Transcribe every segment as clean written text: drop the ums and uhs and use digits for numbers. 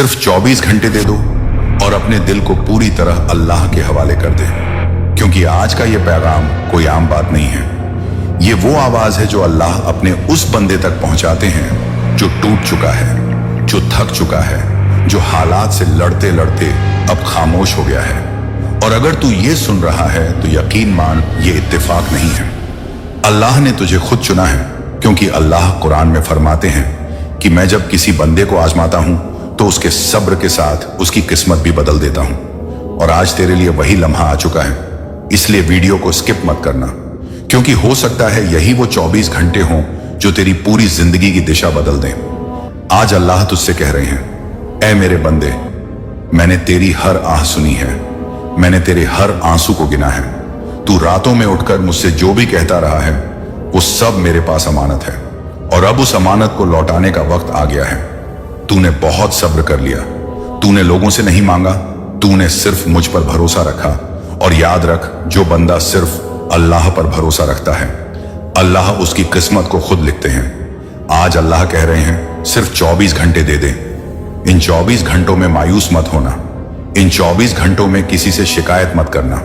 सिर्फ 24 घंटे दे दो और अपने दिल को पूरी तरह अल्लाह के हवाले कर दे, क्योंकि आज का ये पैगाम कोई आम बात नहीं है। ये वो आवाज है जो अल्लाह अपने उस बंदे तक पहुंचाते हैं जो टूट चुका है, जो थक चुका है, जो हालात से लड़ते लड़ते अब खामोश हो गया है। और अगर तू ये सुन रहा है तो यकीन मान ये इत्तेफाक नहीं है, अल्लाह ने तुझे खुद चुना है। क्योंकि अल्लाह कुरान में फरमाते हैं कि मैं जब किसी बंदे को आजमाता हूं तो उसके सब्र के साथ उसकी किस्मत भी बदल देता हूं। और आज तेरे लिए वही लम्हा आ चुका है, इसलिए वीडियो को स्किप मत करना, क्योंकि हो सकता है यही वो 24 घंटे हों जो तेरी पूरी जिंदगी की दिशा बदल दें। आज अल्लाह तुझसे कह रहे हैं, ऐ मेरे बंदे, मैंने तेरी हर आह सुनी है, मैंने तेरे हर आंसू को गिना है। तू रातों में उठकर मुझसे जो भी कहता रहा है वो सब मेरे पास अमानत है, और अब उस अमानत को लौटाने का वक्त आ गया है। तूने बहुत सब्र कर लिया, तूने लोगों से नहीं मांगा, तूने सिर्फ मुझ पर भरोसा रखा। और याद रख, जो बंदा सिर्फ अल्लाह पर भरोसा रखता है, अल्लाह उसकी किस्मत को खुद लिखते हैं। आज अल्लाह कह रहे हैं, सिर्फ 24 घंटे दे दे। इन 24 घंटों में मायूस मत होना, इन 24 घंटों में किसी से शिकायत मत करना,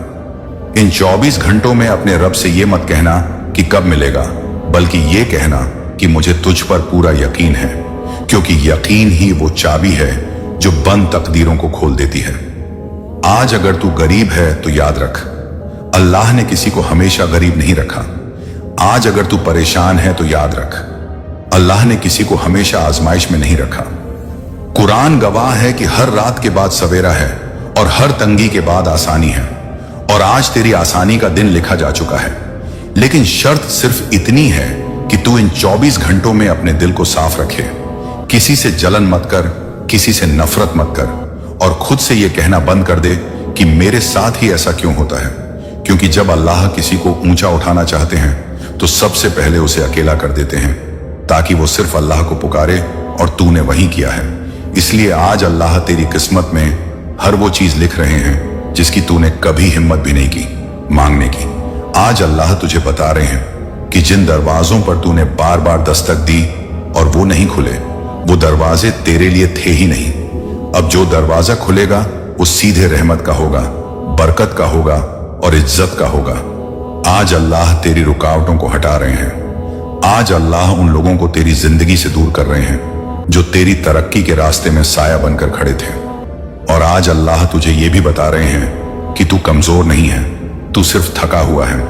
इन 24 घंटों में अपने रब से ये मत कहना कि कब मिलेगा, बल्कि ये कहना कि मुझे तुझ पर पूरा यकीन है, क्योंकि यकीन ही वो चाबी है जो बंद तकदीरों को खोल देती है। आज अगर तू गरीब है तो याद रख, अल्लाह ने किसी को हमेशा गरीब नहीं रखा। आज अगर तू परेशान है तो याद रख, अल्लाह ने किसी को हमेशा आजमाइश में नहीं रखा। कुरान गवाह है कि हर रात के बाद सवेरा है और हर तंगी के बाद आसानी है। और आज तेरी आसानी का दिन लिखा जा चुका है, लेकिन शर्त सिर्फ इतनी है कि तू इन 24 घंटों में अपने दिल को साफ रखे। किसी से जलन मत कर, किसी से नफरत मत कर, और खुद से यह कहना बंद कर दे कि मेरे साथ ही ऐसा क्यों होता है। क्योंकि जब अल्लाह किसी को ऊंचा उठाना चाहते हैं तो सबसे पहले उसे अकेला कर देते हैं, ताकि वो सिर्फ अल्लाह को पुकारे, और तूने वही किया है। इसलिए आज अल्लाह तेरी किस्मत में हर वो चीज लिख रहे हैं जिसकी तूने कभी हिम्मत भी नहीं की मांगने की। आज अल्लाह तुझे बता रहे हैं कि जिन दरवाजों पर तूने बार बार दस्तक दी और वो नहीं खुले, वो दरवाजे तेरे लिए थे ही नहीं। अब जो दरवाजा खुलेगा वो सीधे रहमत का होगा, बरकत का होगा और इज्जत का होगा। आज अल्लाह तेरी रुकावटों को हटा रहे हैं। आज अल्लाह उन लोगों को तेरी जिंदगी से दूर कर रहे हैं जो तेरी तरक्की के रास्ते में साया बनकर खड़े थे। और आज अल्लाह तुझे ये भी बता रहे हैं कि तू कमजोर नहीं है, तू सिर्फ थका हुआ है।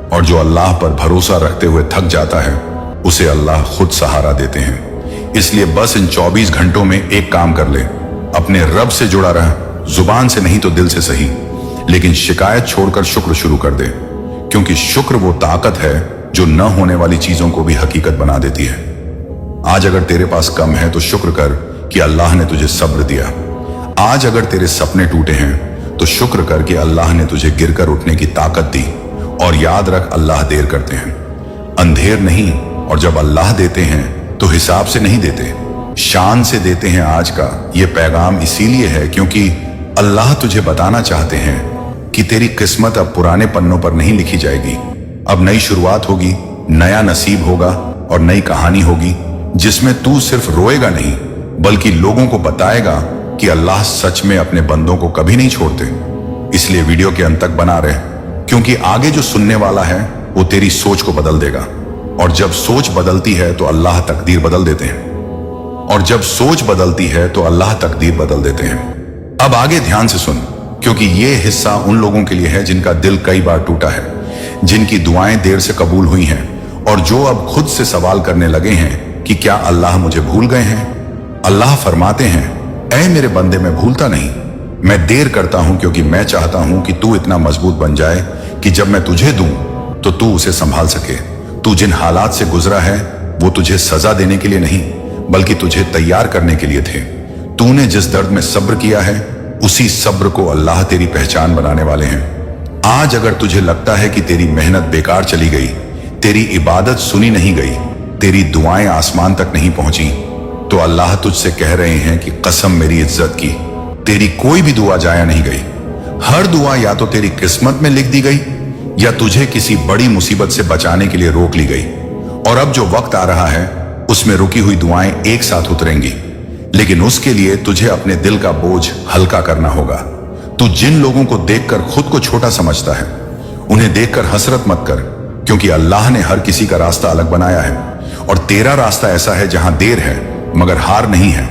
और जो अल्लाह पर भरोसा रखते हुए थक जाता है उसे अल्लाह खुद सहारा देते हैं। इसलिए बस इन 24 घंटों में एक काम कर ले, अपने रब से जुड़ा रह, जुबान से नहीं तो दिल से सही, लेकिन शिकायत छोड़कर शुक्र शुरू कर दे। क्योंकि शुक्र वो ताकत है जो न होने वाली चीजों को भी हकीकत बना देती है। आज अगर तेरे पास कम है तो शुक्र कर कि अल्लाह ने तुझे सब्र दिया। आज अगर तेरे सपने टूटे हैं तो शुक्र कर कि अल्लाह ने तुझे गिरकर उठने की ताकत दी। और याद रख, अल्लाह देर करते हैं, अंधेर नहीं। और जब अल्लाह देते हैं तो हिसाब से नहीं देते, शान से देते हैं। आज का ये पैगाम इसीलिए है क्योंकि अल्लाह तुझे बताना चाहते हैं कि तेरी किस्मत अब पुराने पन्नों पर नहीं लिखी जाएगी। अब नई शुरुआत होगी, नया नसीब होगा और नई कहानी होगी, जिसमें तू सिर्फ रोएगा नहीं बल्कि लोगों को बताएगा कि अल्लाह सच में अपने बंदों को कभी नहीं छोड़ते। इसलिए वीडियो के अंत तक बना रहे, क्योंकि आगे जो सुनने वाला है वो तेरी सोच को बदल देगा। और जब सोच बदलती है तो अल्लाह तकदीर बदल देते हैं, और जब सोच बदलती है तो अल्लाह तकदीर बदल देते हैं। अब आगे ध्यान से सुन, क्योंकि ये हिस्सा उन लोगों के लिए है जिनका दिल कई बार टूटा है, जिनकी दुआएं देर से कबूल हुई हैं, और जो अब खुद से सवाल करने लगे हैं कि क्या अल्लाह मुझे भूल गए हैं। अल्लाह फरमाते हैं, ऐ मेरे बंदे, मैं भूलता नहीं, मैं देर करता हूं क्योंकि मैं चाहता हूं कि तू इतना मजबूत बन जाए कि जब मैं तुझे दूं तो तू उसे संभाल सके। तू जिन हालात से गुजरा है वो तुझे सजा देने के लिए नहीं बल्कि तुझे तैयार करने के लिए थे। तूने जिस दर्द में सब्र किया है उसी सब्र को अल्लाह तेरी पहचान बनाने वाले हैं। आज अगर तुझे लगता है कि तेरी मेहनत बेकार चली गई, तेरी इबादत सुनी नहीं गई, तेरी दुआएं आसमान तक नहीं पहुंची, तो अल्लाह तुझसे कह रहे हैं कि कसम मेरी इज्जत की, तेरी कोई भी दुआ जाया नहीं गई। हर दुआ या तो तेरी किस्मत में लिख दी गई या तुझे किसी बड़ी मुसीबत से बचाने के लिए रोक ली गई। और अब जो वक्त आ रहा है उसमें रुकी हुई दुआएं एक साथ उतरेंगी। लेकिन उसके लिए तुझे अपने दिल का बोझ हल्का करना होगा। तू जिन लोगों को देखकर खुद को छोटा समझता है, उन्हें देखकर हसरत मत कर, क्योंकि अल्लाह ने हर किसी का रास्ता अलग बनाया है और तेरा रास्ता ऐसा है जहां देर है मगर हार नहीं है।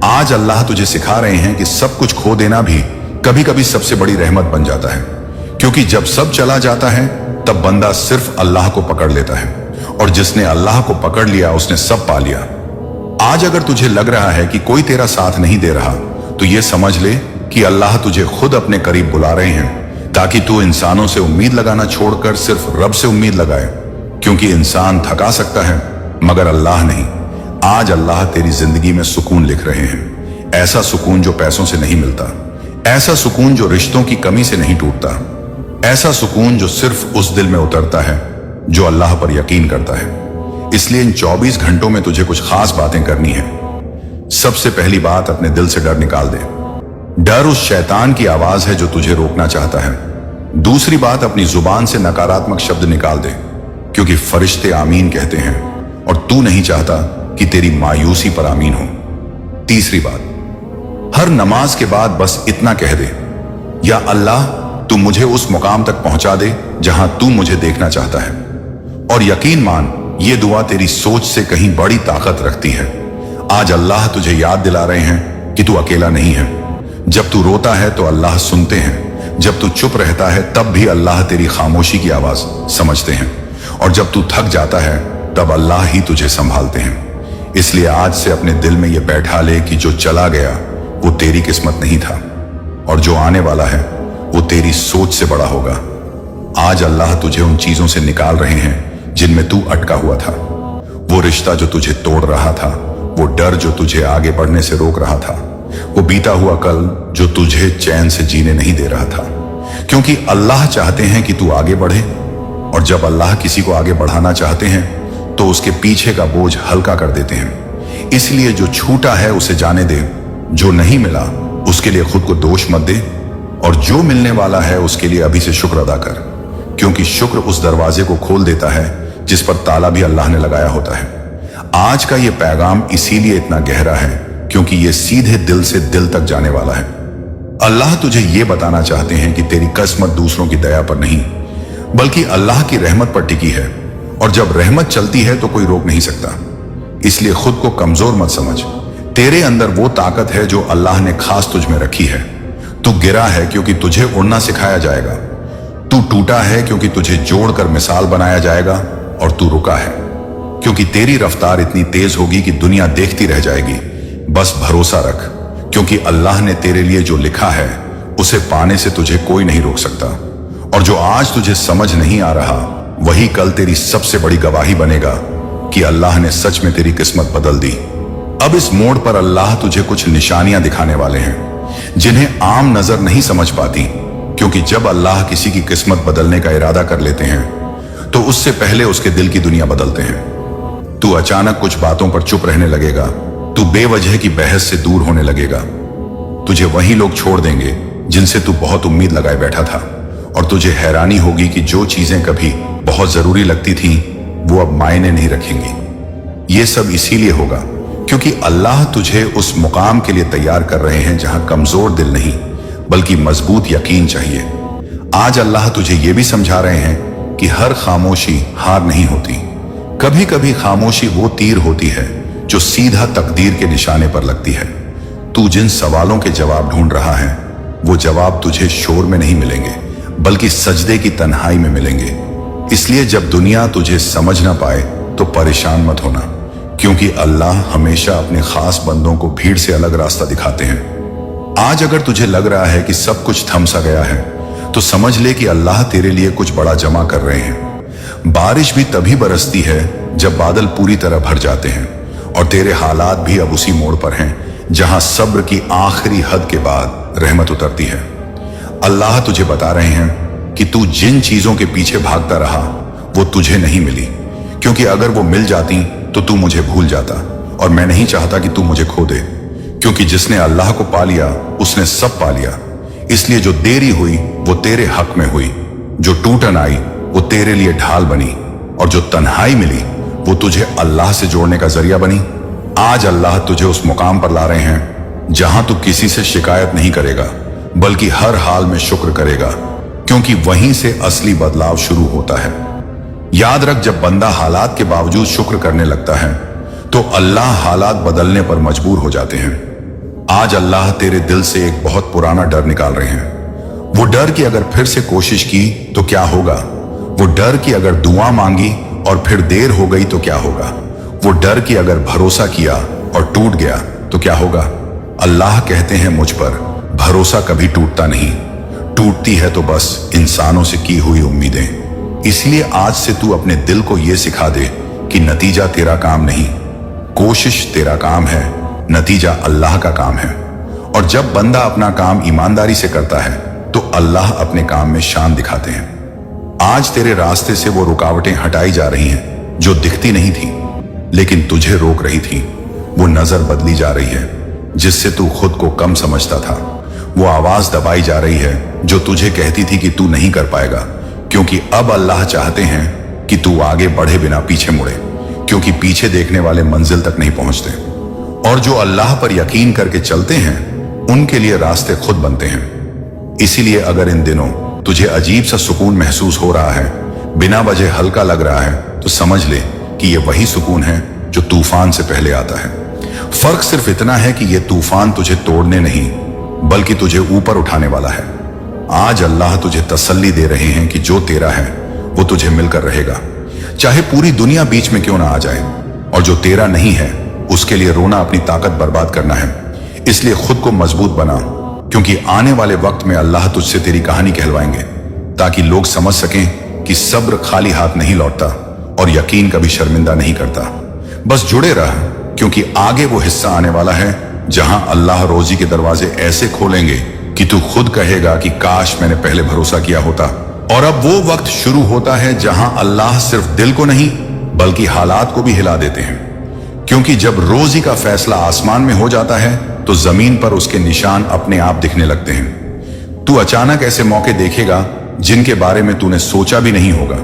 आज अल्लाह तुझे सिखा रहे हैं कि सब कुछ खो देना भी कभी कभी सबसे बड़ी रहमत बन जाता है, क्योंकि जब सब चला जाता है तब बंदा सिर्फ अल्लाह को पकड़ लेता है, और जिसने अल्लाह को पकड़ लिया उसने सब पा लिया। आज अगर तुझे लग रहा है कि कोई तेरा साथ नहीं दे रहा, तो ये समझ ले कि अल्लाह तुझे खुद अपने करीब बुला रहे हैं, ताकि तू इंसानों से उम्मीद लगाना छोड़कर सिर्फ रब से उम्मीद लगाए, क्योंकि इंसान थका सकता है मगर अल्लाह नहीं। आज अल्लाह तेरी जिंदगी में सुकून लिख रहे हैं, ऐसा सुकून जो पैसों से नहीं मिलता, ऐसा सुकून जो रिश्तों की कमी से नहीं टूटता, ऐसा सुकून जो सिर्फ उस दिल में उतरता है जो अल्लाह पर यकीन करता है। इसलिए इन 24 घंटों में तुझे कुछ खास बातें करनी है। सबसे पहली बात, अपने दिल से डर निकाल दे। डर उस शैतान की आवाज है जो तुझे रोकना चाहता है। दूसरी बात, अपनी जुबान से नकारात्मक शब्द निकाल दे, क्योंकि फरिश्ते आमीन कहते हैं और तू नहीं चाहता कि तेरी मायूसी पर आमीन हो। तीसरी बात, हर नमाज के बाद बस इतना कह दे, या अल्लाह तू मुझे उस मुकाम तक पहुंचा दे जहां तू मुझे देखना चाहता है। और यकीन मान, ये दुआ तेरी सोच से कहीं बड़ी ताकत रखती है। आज अल्लाह तुझे याद दिला रहे हैं कि तू अकेला नहीं है। जब तू रोता है तो अल्लाह सुनते हैं, जब तू चुप रहता है तब भी अल्लाह तेरी खामोशी की आवाज समझते हैं, और जब तू थक जाता है तब अल्लाह ही तुझे संभालते हैं। इसलिए आज से अपने दिल में यह बैठा ले कि जो चला गया वो तेरी किस्मत नहीं था, और जो आने वाला है वो तेरी सोच से बड़ा होगा। आज अल्लाह तुझे उन चीजों से निकाल रहे हैं जिनमें तू अटका हुआ था, वो रिश्ता जो तुझे तोड़ रहा था, वो डर जो तुझे आगे बढ़ने से रोक रहा था, वो बीता हुआ कल जो तुझे चैन से जीने नहीं दे रहा था। क्योंकि अल्लाह चाहते हैं कि तू आगे बढ़े, और जब अल्लाह किसी को आगे बढ़ाना चाहते हैं तो उसके पीछे का बोझ हल्का कर देते हैं। इसलिए जो छूटा है उसे जाने दे, जो नहीं मिला उसके लिए खुद को दोष मत दे, और जो मिलने वाला है उसके लिए अभी से शुक्र अदा कर, क्योंकि शुक्र उस दरवाजे को खोल देता है जिस पर ताला भी अल्लाह ने लगाया होता है। आज का ये पैगाम इसीलिए इतना गहरा है क्योंकि ये सीधे दिल से दिल तक जाने वाला है। अल्लाह तुझे ये बताना चाहते हैं कि तेरी किस्मत दूसरों की दया पर नहीं, बल्कि अल्लाह की रहमत पर टिकी है, और जब रहमत चलती है तो कोई रोक नहीं सकता। इसलिए खुद को कमजोर मत समझ। तेरे अंदर वो ताकत है जो अल्लाह ने खास तुझ में रखी है। तू गिरा है क्योंकि तुझे उड़ना सिखाया जाएगा, तू टूटा है क्योंकि तुझे जोड़कर मिसाल बनाया जाएगा, और तू रुका है क्योंकि तेरी रफ्तार इतनी तेज होगी कि दुनिया देखती रह जाएगी। बस भरोसा रख, क्योंकि अल्लाह ने तेरे लिए जो लिखा है उसे पाने से तुझे कोई नहीं रोक सकता। और जो आज तुझे समझ नहीं आ रहा वही कल तेरी सबसे बड़ी गवाही बनेगा कि अल्लाह ने सच में तेरी किस्मत बदल दी। अब इस मोड़ पर अल्लाह तुझे कुछ निशानियां दिखाने वाले हैं जिन्हें आम नजर नहीं समझ पाती, क्योंकि जब अल्लाह किसी की किस्मत बदलने का इरादा कर लेते हैं तो उससे पहले उसके दिल की दुनिया बदलते हैं। तू अचानक कुछ बातों पर चुप रहने लगेगा, तू बेवजह की बहस से दूर होने लगेगा, तुझे वही लोग छोड़ देंगे जिनसे तू बहुत उम्मीद लगाए बैठा था, और तुझे हैरानी होगी कि जो चीजें कभी बहुत जरूरी लगती थीं वो अब मायने नहीं रखेंगी। ये सब इसीलिए होगा क्योंकि अल्लाह तुझे उस मुकाम के लिए तैयार कर रहे हैं जहां कमजोर दिल नहीं बल्कि मजबूत यकीन चाहिए। आज अल्लाह तुझे ये भी समझा रहे हैं कि हर खामोशी हार नहीं होती। कभी कभी खामोशी वो तीर होती है जो सीधा तकदीर के निशाने पर लगती है। तू जिन सवालों के जवाब ढूंढ रहा है वो जवाब तुझे शोर में नहीं मिलेंगे बल्कि सजदे की तन्हाई में मिलेंगे। इसलिए जब दुनिया तुझे समझ ना पाए तो परेशान मत होना, क्योंकि अल्लाह हमेशा अपने खास बंदों को भीड़ से अलग रास्ता दिखाते हैं। आज अगर तुझे लग रहा है कि सब कुछ थम सा गया है तो समझ ले कि अल्लाह तेरे लिए कुछ बड़ा जमा कर रहे हैं। बारिश भी तभी बरसती है जब बादल पूरी तरह भर जाते हैं, और तेरे हालात भी अब उसी मोड़ पर हैं जहां सब्र की आखिरी हद के बाद रहमत उतरती है। अल्लाह तुझे बता रहे हैं कि तू जिन चीजों के पीछे भागता रहा वो तुझे नहीं मिली, क्योंकि अगर वो मिल जाती तो तू मुझे भूल जाता, और मैं नहीं चाहता कि तू मुझे खो दे, क्योंकि जिसने अल्लाह को पा लिया उसने सब पा लिया। इसलिए जो देरी हुई वो तेरे हक में हुई, जो टूटन आई वो तेरे लिए ढाल बनी, और जो तन्हाई मिली वो तुझे अल्लाह से जोड़ने का जरिया बनी। आज अल्लाह तुझे उस मुकाम पर ला रहे हैं जहां तू किसी से शिकायत नहीं करेगा, बल्कि हर हाल में शुक्र करेगा, क्योंकि वहीं से असली बदलाव शुरू होता है। याद रख, जब बंदा हालात के बावजूद शुक्र करने लगता है तो अल्लाह हालात बदलने पर मजबूर हो जाते हैं। आज अल्लाह तेरे दिल से एक बहुत पुराना डर निकाल रहे हैं। वो डर कि अगर फिर से कोशिश की तो क्या होगा, वो डर कि अगर दुआ मांगी और फिर देर हो गई तो क्या होगा, वो डर कि अगर भरोसा किया और टूट गया तो क्या होगा। अल्लाह कहते हैं मुझ पर भरोसा कभी टूटता नहीं, टूटती है तो बस इंसानों से की हुई उम्मीदें। इसलिए आज से तू अपने दिल को यह सिखा दे कि नतीजा तेरा काम नहीं, कोशिश तेरा काम है, नतीजा अल्लाह का काम है। और जब बंदा अपना काम ईमानदारी से करता है तो अल्लाह अपने काम में शान दिखाते हैं। आज तेरे रास्ते से वो रुकावटें हटाई जा रही हैं जो दिखती नहीं थी लेकिन तुझे रोक रही थी। वो नजर बदली जा रही है जिससे तू खुद को कम समझता था। वो आवाज दबाई जा रही है जो तुझे कहती थी कि तू नहीं कर पाएगा, क्योंकि अब अल्लाह चाहते हैं कि तू आगे बढ़े बिना पीछे मुड़े, क्योंकि पीछे देखने वाले मंजिल तक नहीं पहुंचते। और जो अल्लाह पर यकीन करके चलते हैं उनके लिए रास्ते खुद बनते हैं। इसीलिए अगर इन दिनों तुझे अजीब सा सुकून महसूस हो रहा है, बिना वजह हल्का लग रहा है, तो समझ ले कि ये वही सुकून है जो तूफान से पहले आता है। फर्क सिर्फ इतना है कि ये तूफान तुझे तोड़ने नहीं बल्कि तुझे ऊपर उठाने वाला है। आज अल्लाह तुझे तसल्ली दे रहे हैं कि जो तेरा है वो तुझे मिलकर रहेगा, चाहे पूरी दुनिया बीच में क्यों ना आ जाए। और जो तेरा नहीं है उसके लिए रोना अपनी ताकत बर्बाद करना है। इसलिए खुद को मजबूत बना, क्योंकि आने वाले वक्त में अल्लाह तुझसे तेरी कहानी कहलवाएंगे, ताकि लोग समझ सकें कि सब्र खाली हाथ नहीं लौटता और यकीन कभी शर्मिंदा नहीं करता। बस जुड़े रह, क्योंकि आगे वो हिस्सा आने वाला है जहां अल्लाह रोजी के दरवाजे ऐसे खोलेंगे कि तू खुद कहेगा कि काश मैंने पहले भरोसा किया होता। और अब वो वक्त शुरू होता है जहां अल्लाह सिर्फ दिल को नहीं बल्कि हालात को भी हिला देते हैं, क्योंकि जब रोजी का फैसला आसमान में हो जाता है तो जमीन पर उसके निशान अपने आप दिखने लगते हैं। तू अचानक ऐसे मौके देखेगा जिनके बारे में तूने सोचा भी नहीं होगा।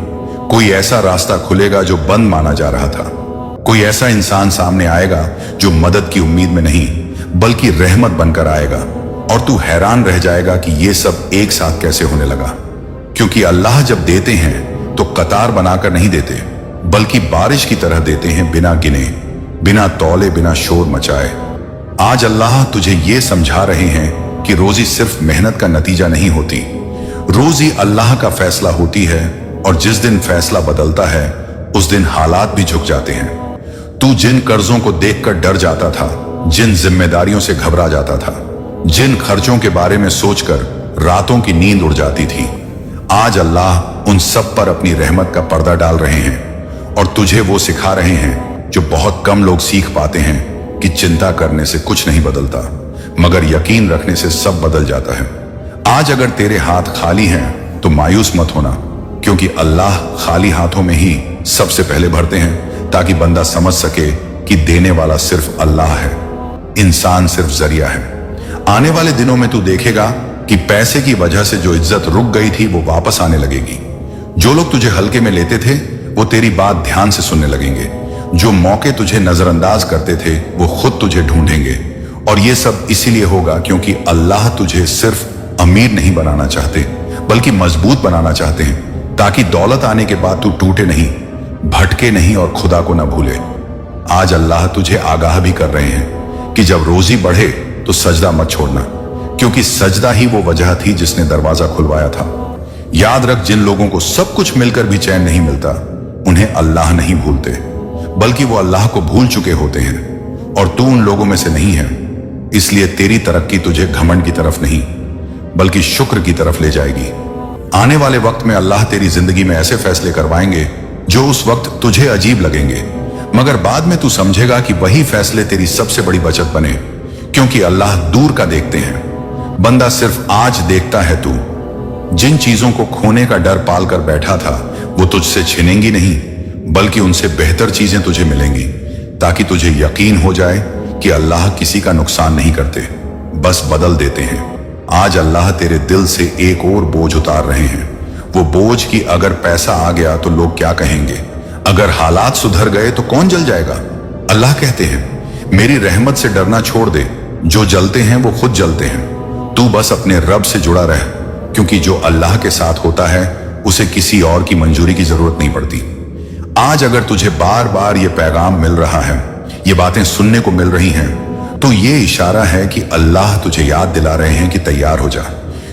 कोई ऐसा रास्ता खुलेगा जो बंद माना जा रहा था। कोई ऐसा इंसान सामने आएगा जो मदद की उम्मीद में नहीं बल्कि रहमत बनकर आएगा, और तू हैरान रह जाएगा कि ये सब एक साथ कैसे होने लगा। क्योंकि अल्लाह जब देते हैं तो कतार बनाकर नहीं देते, बल्कि बारिश की तरह देते हैं, बिना गिने, बिना तौले, बिना शोर मचाए। आज अल्लाह तुझे ये समझा रहे हैं कि रोजी सिर्फ मेहनत का नतीजा नहीं होती, रोजी अल्लाह का फैसला होती है। और जिस दिन फैसला बदलता है उस दिन हालात भी झुक जाते हैं। तू जिन कर्जों को देखकर डर जाता था, जिन जिम्मेदारियों से घबरा जाता था, जिन खर्चों के बारे में सोचकर रातों की नींद उड़ जाती थी, आज अल्लाह उन सब पर अपनी रहमत का पर्दा डाल रहे हैं और तुझे वो सिखा रहे हैं जो बहुत कम लोग सीख पाते हैं कि चिंता करने से कुछ नहीं बदलता, मगर यकीन रखने से सब बदल जाता है। आज अगर तेरे हाथ खाली हैं तो मायूस मत होना, क्योंकि अल्लाह खाली हाथों में ही सबसे पहले भरते हैं, ताकि बंदा समझ सके कि देने वाला सिर्फ अल्लाह है, इंसान सिर्फ जरिया है। आने वाले दिनों में तू देखेगा कि पैसे की वजह से जो इज्जत रुक गई थी वो वापस आने लगेगी। जो लोग तुझे हल्के में लेते थे वो तेरी बात ध्यान से सुनने लगेंगे। जो मौके तुझे नजरअंदाज करते थे वो खुद तुझे ढूंढेंगे। और ये सब इसीलिए होगा क्योंकि अल्लाह तुझे सिर्फ अमीर नहीं बनाना चाहते बल्कि मजबूत बनाना चाहते हैं, ताकि दौलत आने के बाद तू टूटे नहीं, भटके नहीं और खुदा को न भूले। आज अल्लाह तुझे आगाह भी कर रहे हैं कि जब रोजी बढ़े तो सजदा मत छोड़ना, क्योंकि सजदा ही वो वजह थी जिसने दरवाजा खुलवाया था। याद रख, जिन लोगों को सब कुछ मिलकर भी चैन नहीं मिलता उन्हें अल्लाह नहीं भूलते, बल्कि वो अल्लाह को भूल चुके होते हैं। और तू उन लोगों में से नहीं है। इसलिए तेरी तरक्की तुझे घमंड की तरफ नहीं बल्कि शुक्र की तरफ ले जाएगी। आने वाले वक्त में अल्लाह तेरी जिंदगी में ऐसे फैसले करवाएंगे जो उस वक्त तुझे अजीब लगेंगे, मगर बाद में तू समझेगा कि वही फैसले तेरी सबसे बड़ी बचत बने, क्योंकि अल्लाह दूर का देखते हैं, बंदा सिर्फ आज देखता है। तू जिन चीजों को खोने का डर पाल कर बैठा था वो तुझसे छिनेंगी नहीं बल्कि उनसे बेहतर चीजें तुझे मिलेंगी, ताकि तुझे यकीन हो जाए कि अल्लाह किसी का नुकसान नहीं करते, बस बदल देते हैं। आज अल्लाह तेरे दिल से एक और बोझ उतार रहे हैं, वो बोझ कि अगर पैसा आ गया तो लोग क्या कहेंगे, अगर हालात सुधर गए तो कौन जल जाएगा। अल्लाह कहते हैं मेरी रहमत से डरना छोड़ दे। जो जलते हैं वो खुद जलते हैं। तू बस अपने रब से जुड़ा रह, क्योंकि जो अल्लाह के साथ होता है उसे किसी और की मंजूरी की जरूरत नहीं पड़ती। आज अगर तुझे बार बार ये पैगाम मिल रहा है, ये बातें सुनने को मिल रही हैं, तो ये इशारा है कि अल्लाह तुझे याद दिला रहे हैं कि तैयार हो जा,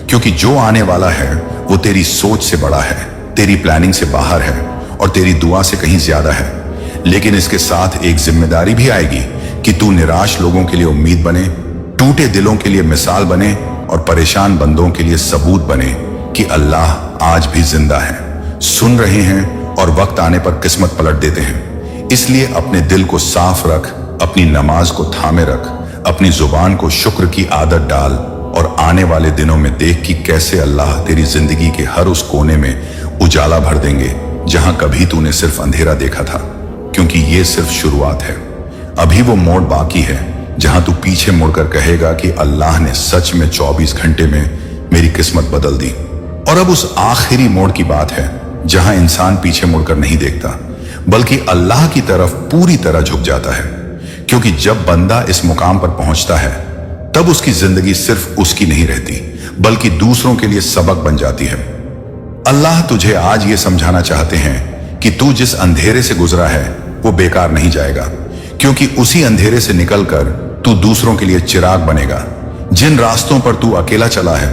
क्योंकि जो आने वाला है वो तेरी सोच से बड़ा है, तेरी प्लानिंग से बाहर है और तेरी दुआ से कहीं ज्यादा है। लेकिन इसके साथ एक जिम्मेदारी भी आएगी कि तू निराश लोगों के लिए उम्मीद बने, टूटे दिलों के लिए मिसाल बने और परेशान बंदों के लिए सबूत बने कि अल्लाह आज भी जिंदा है, सुन रहे हैं और वक्त आने पर किस्मत पलट देते हैं। इसलिए अपने दिल को साफ रख, अपनी नमाज को थामे रख, अपनी जुबान को शुक्र की आदत डाल और आने वाले दिनों में देख कि कैसे अल्लाह तेरी जिंदगी के हर उस कोने में उजाला भर देंगे जहां कभी तूने सिर्फ अंधेरा देखा था। क्योंकि ये सिर्फ शुरुआत है, अभी वो मोड़ बाकी है जहां तू पीछे मुड़कर कहेगा कि अल्लाह ने सच में 24 घंटे में मेरी किस्मत बदल दी। और अब उस आखिरी मोड़ की बात है जहां इंसान पीछे मुड़कर नहीं देखता, बल्कि अल्लाह की तरफ पूरी तरह झुक जाता है। क्योंकि जब बंदा इस मुकाम पर पहुंचता है तब उसकी जिंदगी सिर्फ उसकी नहीं रहती, बल्कि दूसरों के लिए सबक बन जाती है। अल्लाह तुझे आज ये समझाना चाहते हैं कि तू जिस अंधेरे से गुजरा है वो बेकार नहीं जाएगा, क्योंकि उसी अंधेरे से निकलकर तू दूसरों के लिए चिराग बनेगा। जिन रास्तों पर तू अकेला चला है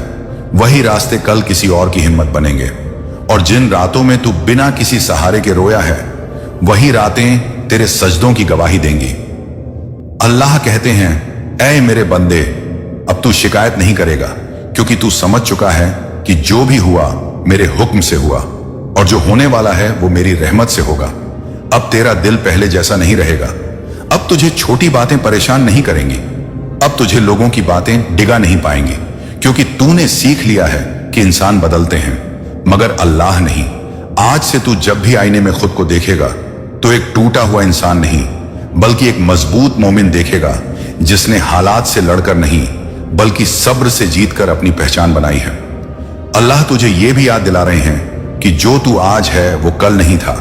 वही रास्ते कल किसी और की हिम्मत बनेंगे, और जिन रातों में तू बिना किसी सहारे के रोया है वही रातें तेरे सजदों की गवाही देंगी। अल्लाह कहते हैं, ऐ मेरे बंदे, अब तू शिकायत नहीं करेगा, क्योंकि तू समझ चुका है कि जो भी हुआ मेरे हुक्म से हुआ और जो होने वाला है वो मेरी रहमत से होगा। अब तेरा दिल पहले जैसा नहीं रहेगा। अब तुझे छोटी बातें परेशान नहीं करेंगी। अब तुझे लोगों की बातें डिगा नहीं पाएंगी, क्योंकि तूने सीख लिया है कि इंसान बदलते हैं मगर अल्लाह नहीं। आज से तू जब भी आईने में खुद को देखेगा तो एक टूटा हुआ इंसान नहीं, बल्कि एक मजबूत मोमिन देखेगा जिसने हालात से लड़कर नहीं बल्कि सब्र से जीतकर अपनी पहचान बनाई है। अल्लाह तुझे यह भी याद दिला रहे हैं कि जो तू आज है वो कल नहीं था,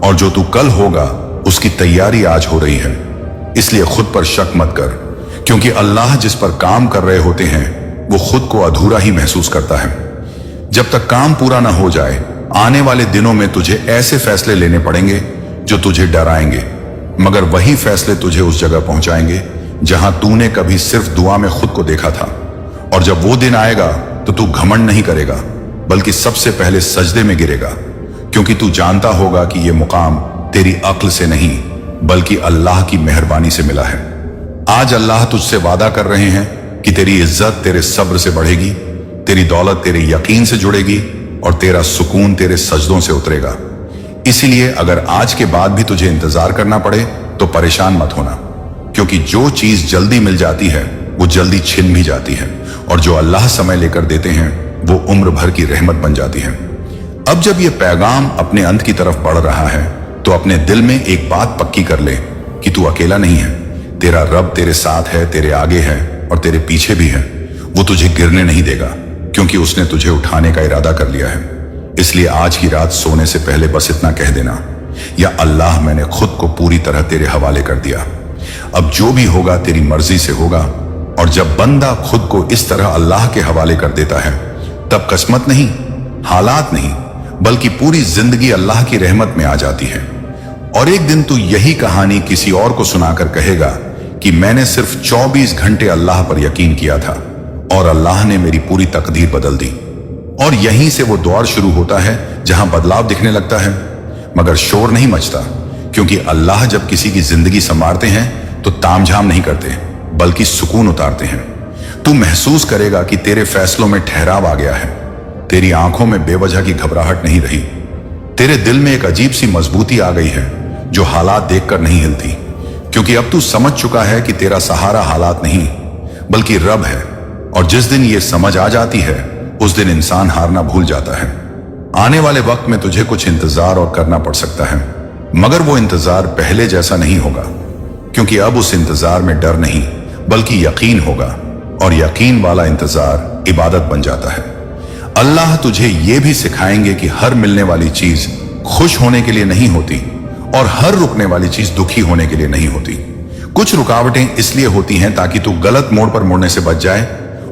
और जो तू कल होगा उसकी तैयारी आज हो रही है। इसलिए खुद पर शक मत कर, क्योंकि अल्लाह जिस पर काम कर रहे होते हैं वो खुद को अधूरा ही महसूस करता है। जब तक काम पूरा ना हो जाए, आने वाले दिनों में तुझे ऐसे फैसले लेने पड़ेंगे जो तुझे डराएंगे, मगर वही फैसले तुझे उस जगह पहुंचाएंगे जहां तूने कभी सिर्फ दुआ में खुद को देखा था। और जब वो दिन आएगा तो तू घमंड नहीं करेगा, बल्कि सबसे पहले सजदे में गिरेगा, क्योंकि तू जानता होगा कि ये मुकाम तेरी अक्ल से नहीं बल्कि अल्लाह की मेहरबानी से मिला है। आज अल्लाह तुझसे वादा कर रहे हैं कि तेरी इज्जत तेरे सब्र से बढ़ेगी, तेरी दौलत तेरे यकीन से जुड़ेगी और तेरा सुकून तेरे सजदों से उतरेगा। इसीलिए अगर आज के बाद भी तुझे इंतजार करना पड़े तो परेशान मत होना, क्योंकि जो चीज जल्दी मिल जाती है वो जल्दी छिन भी जाती है, और जो अल्लाह समय लेकर देते हैं वो उम्र भर की रहमत बन जाती है। अब जब ये पैगाम अपने अंत की तरफ बढ़ रहा है तो अपने दिल में एक बात पक्की कर ले कि तू अकेला नहीं है। तेरा रब तेरे साथ है, तेरे आगे है और तेरे पीछे भी है। वो तुझे गिरने नहीं देगा, क्योंकि उसने तुझे उठाने का इरादा कर लिया है। इसलिए आज की रात सोने से पहले बस इतना कह देना, या अल्लाह मैंने खुद को पूरी तरह तेरे हवाले कर दिया, अब जो भी होगा तेरी मर्जी से होगा। और जब बंदा खुद को इस तरह अल्लाह के हवाले कर देता है तब किस्मत नहीं, हालात नहीं, बल्कि पूरी जिंदगी अल्लाह की रहमत में आ जाती है। और एक दिन तू यही कहानी किसी और को सुनाकर कहेगा कि मैंने सिर्फ 24 घंटे अल्लाह पर यकीन किया था और अल्लाह ने मेरी पूरी तकदीर बदल दी। और यहीं से वो दौर शुरू होता है जहां बदलाव दिखने लगता है, मगर शोर नहीं मचता, क्योंकि अल्लाह जब किसी की जिंदगी संवारते हैं तो तामझाम नहीं करते बल्कि सुकून उतारते हैं। तू महसूस करेगा कि तेरे फैसलों में ठहराव आ गया है, तेरी आंखों में बेवजह की घबराहट नहीं रही, तेरे दिल में एक अजीब सी मजबूती आ गई है जो हालात देखकर नहीं हिलती, क्योंकि अब तू समझ चुका है कि तेरा सहारा हालात नहीं बल्कि रब है। और जिस दिन ये समझ आ जाती है उस दिन इंसान हारना भूल जाता है। आने वाले वक्त में तुझे कुछ इंतजार और करना पड़ सकता है, मगर वो इंतजार पहले जैसा नहीं होगा, क्योंकि अब उस इंतजार में डर नहीं बल्कि यकीन होगा, और यकीन वाला इंतजार इबादत बन जाता है। अल्लाह तुझे ये भी सिखाएंगे कि हर मिलने वाली चीज खुश होने के लिए नहीं होती और हर रुकने वाली चीज दुखी होने के लिए नहीं होती। कुछ रुकावटें इसलिए होती हैं ताकि तू गलत मोड़ पर मुड़ने से बच जाए,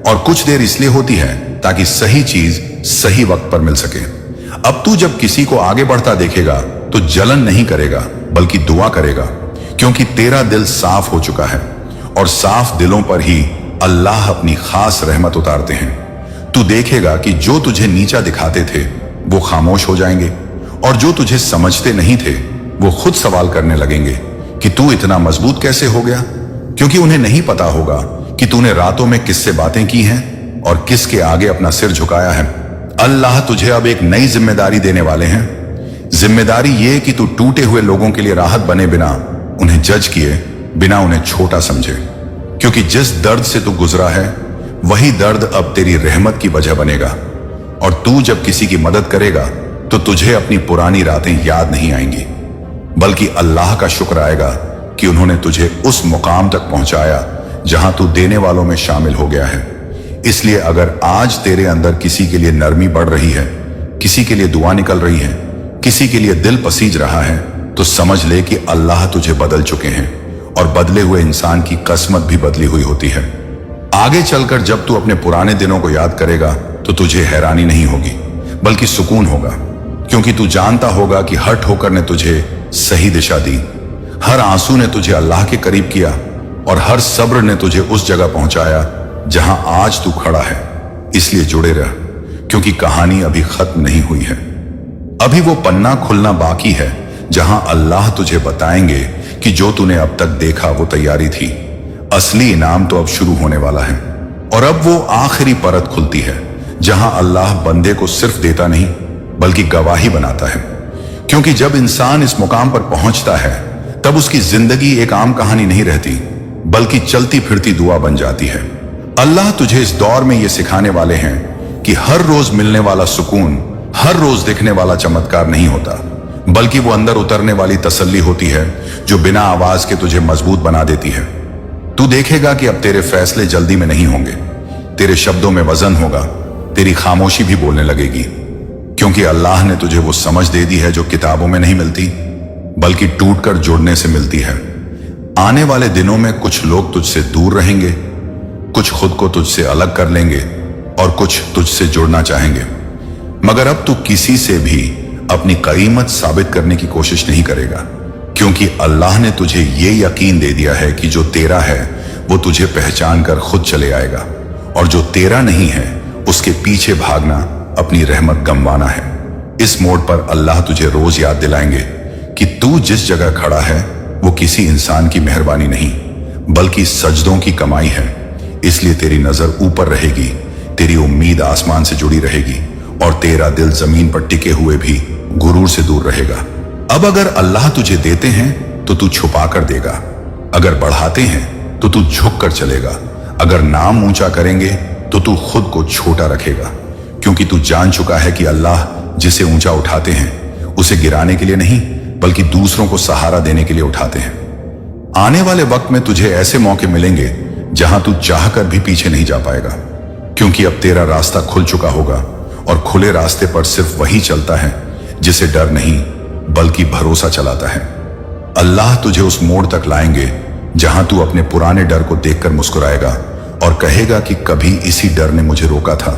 और कुछ देर इसलिए होती है ताकि सही चीज सही वक्त पर मिल सके। अब तू जब किसी को आगे बढ़ता देखेगा तो जलन नहीं करेगा बल्कि दुआ करेगा, क्योंकि तेरा दिल साफ हो चुका है, और साफ दिलों पर ही अल्लाह अपनी खास रहमत उतारते हैं। तू देखेगा कि जो तुझे नीचा दिखाते थे वो खामोश हो जाएंगे, और जो तुझे समझते नहीं थे वो खुद सवाल करने लगेंगे कि तू इतना मजबूत कैसे हो गया, क्योंकि उन्हें नहीं पता होगा कि तूने रातों में किससे बातें की हैं और किसके आगे अपना सिर झुकाया है। अल्लाह तुझे अब एक नई जिम्मेदारी देने वाले हैं। जिम्मेदारी ये कि तू टूटे हुए लोगों के लिए राहत बने बिना उन्हें जज किए, बिना उन्हें छोटा समझे, क्योंकि जिस दर्द से तू गुजरा है वही दर्द अब तेरी रहमत की वजह बनेगा। और तू जब किसी की मदद करेगा तो तुझे अपनी पुरानी रातें याद नहीं आएंगी, बल्कि अल्लाह का शुक्र आएगा कि उन्होंने तुझे उस मुकाम तक पहुंचाया जहां तू देने वालों में शामिल हो गया है। इसलिए अगर आज तेरे अंदर किसी के लिए नरमी बढ़ रही है, किसी के लिए दुआ निकल रही है, किसी के लिए दिल पसीज रहा है, तो समझ ले कि अल्लाह तुझे बदल चुके हैं, और बदले हुए इंसान की किस्मत भी बदली हुई होती है। आगे चलकर जब तू अपने पुराने दिनों को याद करेगा तो तुझे हैरानी नहीं होगी बल्कि सुकून होगा, क्योंकि तू जानता होगा कि हट होकर ने तुझे सही दिशा दी, हर आंसू ने तुझे अल्लाह के करीब किया, और हर सब्र ने तुझे उस जगह पहुंचाया जहां आज तू खड़ा है। इसलिए जुड़े रह, क्योंकि कहानी अभी खत्म नहीं हुई है। अभी वो पन्ना खुलना बाकी है जहां अल्लाह तुझे बताएंगे कि जो तूने अब तक देखा वो तैयारी थी, असली इनाम तो अब शुरू होने वाला है। और अब वो आखिरी परत खुलती है जहां अल्लाह बंदे को सिर्फ देता नहीं बल्कि गवाही बनाता है, क्योंकि जब इंसान इस मुकाम पर पहुंचता है तब उसकी जिंदगी एक आम कहानी नहीं रहती बल्कि चलती फिरती दुआ बन जाती है। अल्लाह तुझे इस दौर में ये सिखाने वाले हैं कि हर रोज मिलने वाला सुकून, हर रोज दिखने वाला चमत्कार नहीं होता, बल्कि वो अंदर उतरने वाली तसल्ली होती है जो बिना आवाज के तुझे मजबूत बना देती है। तू देखेगा कि अब तेरे फैसले जल्दी में नहीं होंगे, तेरे शब्दों में वजन होगा, तेरी खामोशी भी बोलने लगेगी, क्योंकि अल्लाह ने तुझे वो समझ दे दी है जो किताबों में नहीं मिलती बल्कि टूटकर जुड़ने से मिलती है। आने वाले दिनों में कुछ लोग तुझसे दूर रहेंगे, कुछ खुद को तुझसे अलग कर लेंगे, और कुछ तुझसे जुड़ना चाहेंगे, मगर अब तू किसी से भी अपनी कीमत साबित करने की कोशिश नहीं करेगा, क्योंकि अल्लाह ने तुझे ये यकीन दे दिया है कि जो तेरा है वो तुझे पहचान कर खुद चले आएगा, और जो तेरा नहीं है उसके पीछे भागना अपनी रहमत गंवाना है। इस मोड़ पर अल्लाह तुझे रोज याद दिलाएंगे कि तू जिस जगह खड़ा है वो किसी इंसान की मेहरबानी नहीं बल्कि सजदों की कमाई है। इसलिए तेरी नजर ऊपर रहेगी, तेरी उम्मीद आसमान से जुड़ी रहेगी, और तेरा दिल जमीन पर टिके हुए भी गुरूर से दूर रहेगा। अब अगर अल्लाह तुझे देते हैं तो तू छुपा कर देगा, अगर बढ़ाते हैं तो तू झुक कर चलेगा, अगर नाम ऊंचा करेंगे तो तू खुद को छोटा रखेगा, क्योंकि तू जान चुका है कि अल्लाह जिसे ऊंचा उठाते हैं उसे गिराने के लिए नहीं बल्कि दूसरों को सहारा देने के लिए उठाते हैं। आने वाले वक्त में तुझे ऐसे मौके मिलेंगे जहां तू चाहकर भी पीछे नहीं जा पाएगा, क्योंकि अब तेरा रास्ता खुल चुका होगा, और खुले रास्ते पर सिर्फ वही चलता है जिसे डर नहीं बल्कि भरोसा चलाता है। अल्लाह तुझे उस मोड़ तक लाएंगे जहां तू अपने पुराने डर को देखकर मुस्कुराएगा और कहेगा कि कभी इसी डर ने मुझे रोका था,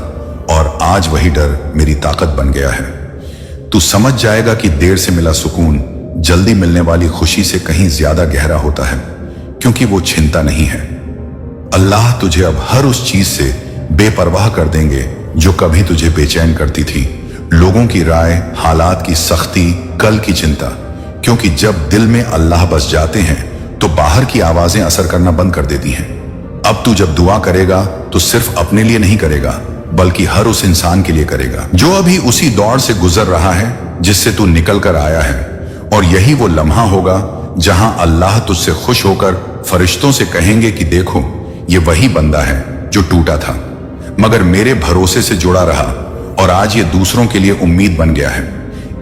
और आज वही डर मेरी ताकत बन गया है। तू समझ जाएगा कि देर से मिला सुकून जल्दी मिलने वाली खुशी से कहीं ज्यादा गहरा होता है, क्योंकि वो छिनता नहीं है। अल्लाह तुझे अब हर उस चीज से बेपरवाह कर देंगे जो कभी तुझे बेचैन करती थी, लोगों की राय, हालात की सख्ती, कल की चिंता, क्योंकि जब दिल में अल्लाह बस जाते हैं तो बाहर की आवाजें असर करना बंद कर देती हैं। अब तू जब दुआ करेगा तो सिर्फ अपने लिए नहीं करेगा बल्कि हर उस इंसान के लिए करेगा जो अभी उसी दौर से गुजर रहा है जिससे तू निकल कर आया है, और यही वो लम्हा होगा जहां अल्लाह तुझसे खुश होकर फरिश्तों से कहेंगे कि देखो ये वही बंदा है जो टूटा था मगर मेरे भरोसे से जुड़ा रहा, और आज ये दूसरों के लिए उम्मीद बन गया है।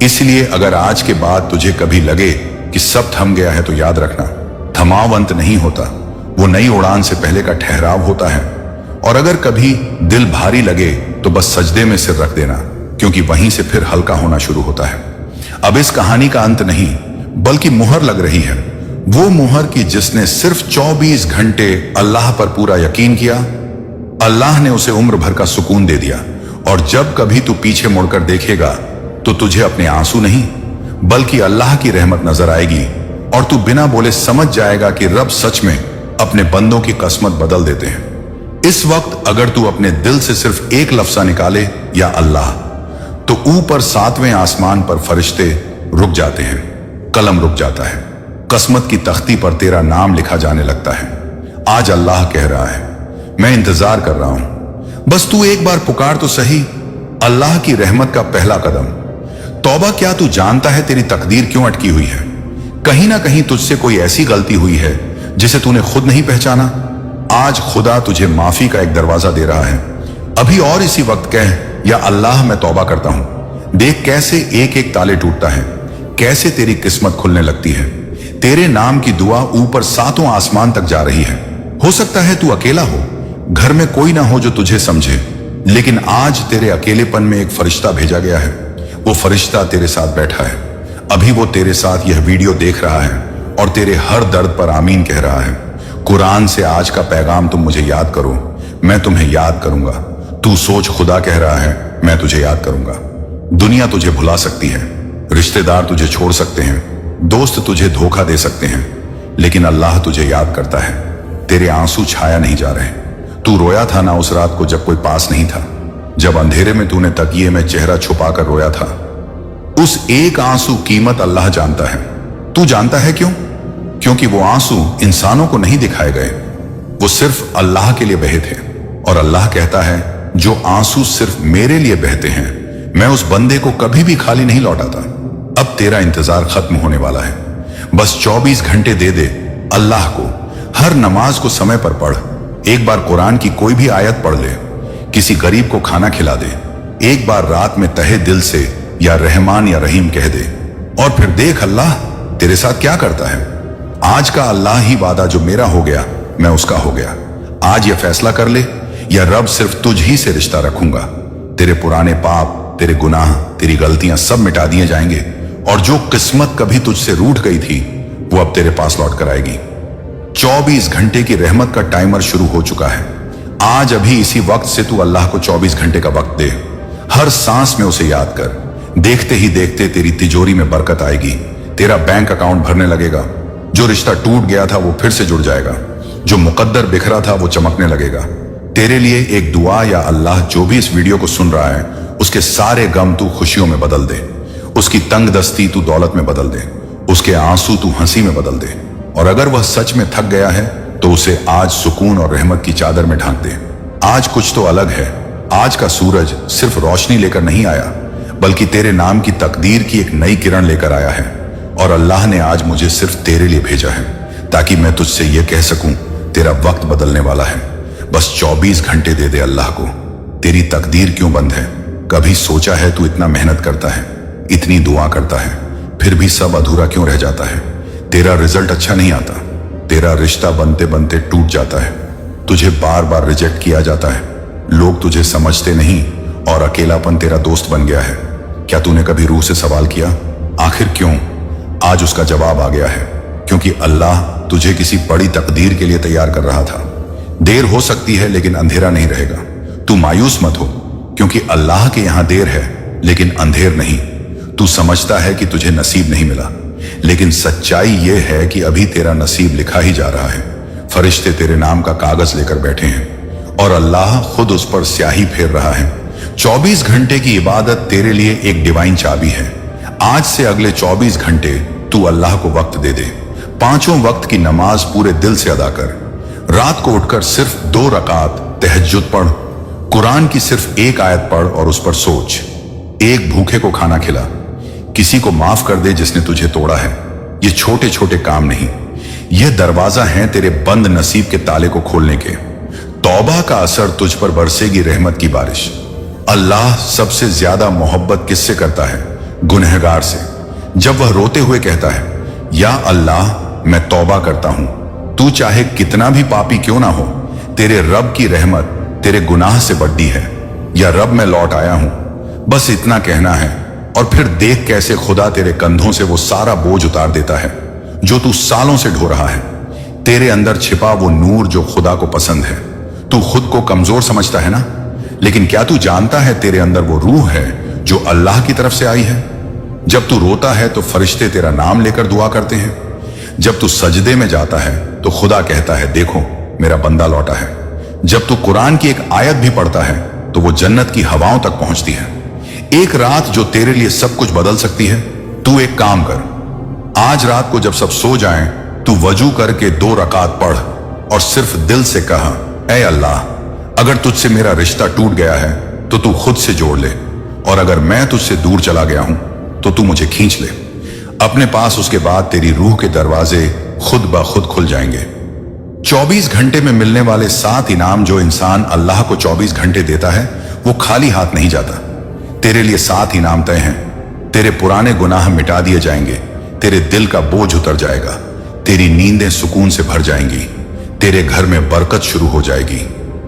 इसलिए अगर आज के बाद तुझे कभी लगे कि सब थम गया है तो याद रखना, थमाव अंत नहीं होता, वो नई उड़ान से पहले का ठहराव होता है। और अगर कभी दिल भारी लगे तो बस सजदे में सिर रख देना, क्योंकि वहीं से फिर हल्का होना शुरू होता है। अब इस कहानी का अंत नहीं बल्कि मुहर लग रही है, वो मुहर की जिसने सिर्फ 24 घंटे अल्लाह पर पूरा यकीन किया, अल्लाह ने उसे उम्र भर का सुकून दे दिया। और जब कभी तू पीछे मुड़कर देखेगा तो तुझे अपने आंसू नहीं बल्कि अल्लाह की रहमत नजर आएगी, और तू बिना बोले समझ जाएगा कि रब सच में अपने बंदों की किस्मत बदल देते हैं। इस वक्त अगर तू अपने दिल से सिर्फ एक लफ्जा निकाले, या अल्लाह, तो ऊपर 7वें आसमान पर फरिश्ते रुक जाते हैं, कलम रुक जाता है, किस्मत की तख्ती पर तेरा नाम लिखा जाने लगता है। आज अल्लाह कह रहा है, मैं इंतजार कर रहा हूं, बस तू एक बार पुकार तो सही। अल्लाह की रहमत का पहला कदम तौबा। क्या तू जानता है तेरी तकदीर क्यों अटकी हुई है? कहीं ना कहीं तुझसे कोई ऐसी गलती हुई है जिसे तूने खुद नहीं पहचाना। आज खुदा तुझे माफी का एक दरवाजा दे रहा है। अभी और इसी वक्त कह, या अल्लाह मैं तौबा करता हूं। देख कैसे एक एक ताले टूटता है, कैसे तेरी किस्मत खुलने लगती है। तेरे नाम की दुआ ऊपर 7वां आसमान तक जा रही है। हो सकता है तू अकेला हो, घर में कोई ना हो जो तुझे समझे, लेकिन आज तेरे अकेलेपन में एक फरिश्ता भेजा गया है। वो फरिश्ता तेरे साथ बैठा है। अभी वो तेरे साथ यह वीडियो देख रहा है और तेरे हर दर्द पर आमीन कह रहा है। कुरान से आज का पैगाम तुम मुझे याद करो, मैं तुम्हें याद करूंगा। तू सोच, खुदा कह रहा है, मैं तुझे याद करूंगा। दुनिया तुझे भुला सकती है, रिश्तेदार तुझे छोड़ सकते हैं, दोस्त तुझे धोखा दे सकते हैं, लेकिन अल्लाह तुझे याद करता है। तेरे आंसू छाया नहीं जा रहे। तू रोया था ना उस रात को जब कोई पास नहीं था, जब अंधेरे में तूने तकिए में चेहरा छुपाकर रोया था। उस एक आंसू कीमत अल्लाह जानता है। तू जानता है क्यों? क्योंकि वो आंसू इंसानों को नहीं दिखाए गए, वो सिर्फ अल्लाह के लिए बहे थे। और अल्लाह कहता है, जो आंसू सिर्फ मेरे लिए बहते हैं, मैं उस बंदे को कभी भी खाली नहीं लौटाता। अब तेरा इंतजार खत्म होने वाला है। बस 24 घंटे दे दे अल्लाह को। हर नमाज को समय पर पढ़, एक बार कुरान की कोई भी आयत पढ़ ले, किसी गरीब को खाना खिला दे, एक बार रात में तहे दिल से या रहमान या रहीम कह दे, और फिर देख अल्लाह तेरे साथ क्या करता है। आज का अल्लाह ही वादा जो मेरा हो गया, मैं उसका हो गया। आज ये फैसला कर ले, या रब सिर्फ तुझ ही से रिश्ता रखूंगा। तेरे पुराने पाप, तेरे गुनाह, तेरी गलतियां सब मिटा दिए जाएंगे, और जो किस्मत कभी तुझसे रूठ गई थी वो अब तेरे पास लौट कर आएगी। 24 घंटे की रहमत का टाइमर शुरू हो चुका है। आज अभी इसी वक्त से तू अल्लाह को 24 घंटे का वक्त दे। हर सांस में उसे याद कर। देखते ही देखते तेरी तिजोरी में बरकत आएगी, तेरा बैंक अकाउंट भरने लगेगा। जो रिश्ता टूट गया था वो फिर से जुड़ जाएगा, जो मुकद्दर बिखरा था वो चमकने लगेगा। तेरे लिए एक दुआ, या अल्लाह जो भी इस वीडियो को सुन रहा है, उसके सारे गम तू खुशियों में बदल दे, उसकी तंग दस्ती तू दौलत में बदल दे, उसके आंसू तू हंसी में बदल दे। और अगर वह सच में थक गया है तो उसे आज सुकून और रहमत की चादर में ढांक दे। आज कुछ तो अलग है। आज का सूरज सिर्फ रोशनी लेकर नहीं आया, बल्कि तेरे नाम की तकदीर की एक नई किरण लेकर आया है। और अल्लाह ने आज मुझे सिर्फ तेरे लिए भेजा है, ताकि मैं तुझसे यह कह सकूं, तेरा वक्त बदलने वाला है। बस 24 घंटे दे दे अल्लाह को। तेरी तकदीर क्यों बंद है? कभी सोचा है तू इतना मेहनत करता है, इतनी दुआ करता है, फिर भी सब अधूरा क्यों रह जाता है? तेरा रिजल्ट अच्छा नहीं आता, तेरा रिश्ता बनते बनते टूट जाता है, तुझे बार बार रिजेक्ट किया जाता है, लोग तुझे समझते नहीं, और अकेलापन तेरा दोस्त बन गया है। क्या तूने कभी रूह से सवाल किया, आखिर क्यों? आज उसका जवाब आ गया है, क्योंकि अल्लाह तुझे किसी बड़ी तकदीर के लिए तैयार कर रहा था। देर हो सकती है लेकिन अंधेरा नहीं रहेगा। तू मायूस मत हो, क्योंकि अल्लाह के यहां देर है लेकिन अंधेर नहीं। तू समझता है कि तुझे नसीब नहीं मिला, लेकिन सच्चाई यह है कि अभी तेरा नसीब लिखा ही जा रहा है। फरिश्ते तेरे नाम का कागज लेकर बैठे हैं और अल्लाह खुद उस पर स्याही फेर रहा है। 24 घंटे की इबादत तेरे लिए एक डिवाइन चाबी है। आज से अगले 24 घंटे तू अल्लाह को वक्त दे दे। 5 वक्त की नमाज पूरे दिल से अदा कर। रात को उठकर सिर्फ 2 रकात तहज्जुद पढ़। कुरान की सिर्फ एक आयत पढ़ और उस पर सोच। एक भूखे को खाना खिला, किसी को माफ कर दे जिसने तुझे तोड़ा है। ये छोटे छोटे काम नहीं, यह दरवाजा है तेरे बंद नसीब के ताले को खोलने के। तौबा का असर तुझ पर बरसेगी रहमत की बारिश। अल्लाह सबसे ज्यादा मोहब्बत किससे करता है? गुनहगार से। जब वह रोते हुए कहता है, या अल्लाह मैं तौबा करता हूं, तू चाहे कितना भी पापी क्यों ना हो, तेरे रब की रहमत तेरे गुनाह से बड़ी है। या रब मैं लौट आया हूं, बस इतना कहना है, और फिर देख कैसे खुदा तेरे कंधों से वो सारा बोझ उतार देता है। जो तू सालों से ढो रहा है। तेरे अंदर छिपा वो नूर जो खुदा को पसंद है। तू खुद को कमजोर समझता है ना, लेकिन क्या तू जानता है तेरे अंदर वो रूह है जो अल्लाह की तरफ से आई है। जब तू रोता है तो फरिश्ते तेरा नाम लेकर दुआ करते हैं। जब तू सजदे में जाता है तो खुदा कहता है, देखो मेरा बंदा लौटा है। जब तू कुरान की एक आयत भी पढ़ता है तो वो जन्नत की हवाओं तक पहुंचती है। एक रात जो तेरे लिए सब कुछ बदल सकती है। तू एक काम कर, आज रात को जब सब सो जाएं, तू वजू करके 2 रकात पढ़ और सिर्फ दिल से कहा, ऐ अल्लाह, अगर तुझसे मेरा रिश्ता टूट गया है तो तू खुद से जोड़ ले, और अगर मैं तुझसे दूर चला गया हूं तो तू मुझे खींच ले अपने पास। उसके बाद तेरी रूह के दरवाजे खुद ब खुद खुल जाएंगे। 24 घंटे में मिलने वाले 7 इनाम जो इंसान अल्लाह को 24 घंटे देता है, वो खाली हाथ नहीं जाता। तेरे लिए 7 इनाम तय हैं। तेरे पुराने गुनाह मिटा दिए जाएंगे, तेरे दिल का बोझ उतर जाएगा, तेरी नींदें सुकून से भर जाएंगी, तेरे घर में बरकत शुरू हो जाएगी,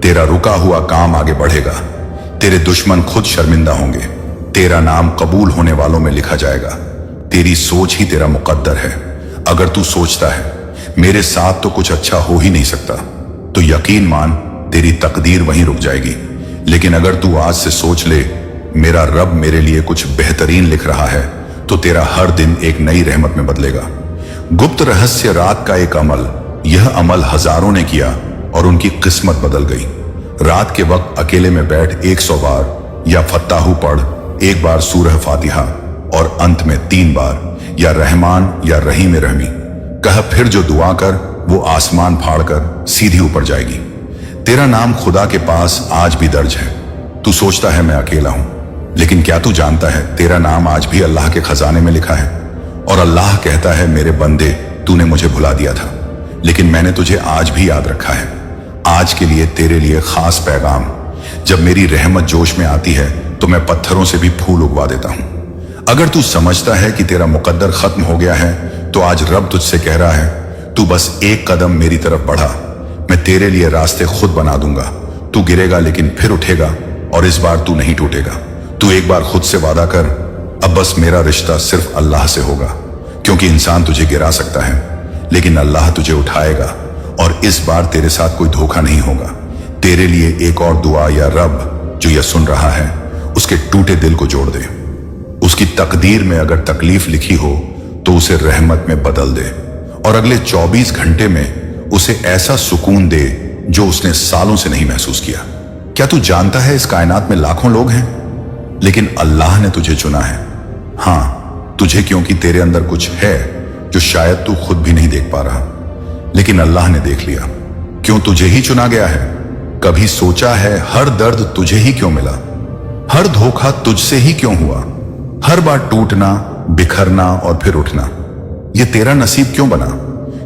तेरा रुका हुआ काम आगे बढ़ेगा, तेरे दुश्मन खुद शर्मिंदा होंगे, तेरा नाम कबूल होने वालों में लिखा जाएगा। तेरी सोच ही तेरा मुकद्दर है। अगर तू सोचता है मेरे साथ तो कुछ अच्छा हो ही नहीं सकता, तो यकीन मान तेरी तकदीर वहीं रुक जाएगी। लेकिन अगर तू आज से सोच ले मेरा रब मेरे लिए कुछ बेहतरीन लिख रहा है, तो तेरा हर दिन एक नई रहमत में बदलेगा। गुप्त रहस्य रात का एक अमल, यह अमल हजारों ने किया और उनकी किस्मत बदल गई। रात के वक्त अकेले में बैठ 100 बार या फत्ताहू पढ़, 1 बार सूरह फातिहा और अंत में 3 बार या रहमान या रहीम रहमी कह, फिर जो दुआ कर वो आसमान फाड़कर सीधी ऊपर जाएगी। तेरा नाम खुदा के पास आज भी दर्ज है। तू सोचता है मैं अकेला हूं, लेकिन क्या तू जानता है तेरा नाम आज भी अल्लाह के खजाने में लिखा है। और अल्लाह कहता है, मेरे बंदे, तूने मुझे भुला दिया था, लेकिन मैंने तुझे आज भी याद रखा है। आज के लिए तेरे लिए खास पैगाम, जब मेरी रहमत जोश में आती है तो मैं पत्थरों से भी फूल उगवा देता हूं। अगर तू समझता है कि तेरा मुकद्दर खत्म हो गया है, तो आज रब तुझसे कह रहा है, तू बस एक कदम मेरी तरफ बढ़ा, मैं तेरे लिए रास्ते खुद बना दूंगा। तू गिरेगा लेकिन फिर उठेगा, और इस बार तू नहीं टूटेगा। तू एक बार खुद से वादा कर, अब बस मेरा रिश्ता सिर्फ अल्लाह से होगा, क्योंकि इंसान तुझे गिरा सकता है लेकिन अल्लाह तुझे उठाएगा, और इस बार तेरे साथ कोई धोखा नहीं होगा। तेरे लिए एक और दुआ, या रब जो यह सुन रहा है उसके टूटे दिल को जोड़ दे। उसकी तकदीर में अगर तकलीफ लिखी हो तो उसे रहमत में बदल दे, और अगले 24 घंटे में उसे ऐसा सुकून दे जो उसने सालों से नहीं महसूस किया। क्या तू जानता है इस कायनात में लाखों लोग हैं, लेकिन अल्लाह ने तुझे चुना है। हां, तुझे, क्योंकि तेरे अंदर कुछ है जो शायद तू खुद भी नहीं देख पा रहा, लेकिन अल्लाह ने देख लिया। क्यों तुझे ही चुना गया है? कभी सोचा है हर दर्द तुझे ही क्यों मिला? हर धोखा तुझसे ही क्यों हुआ? हर बार टूटना, बिखरना और फिर उठना, यह तेरा नसीब क्यों बना?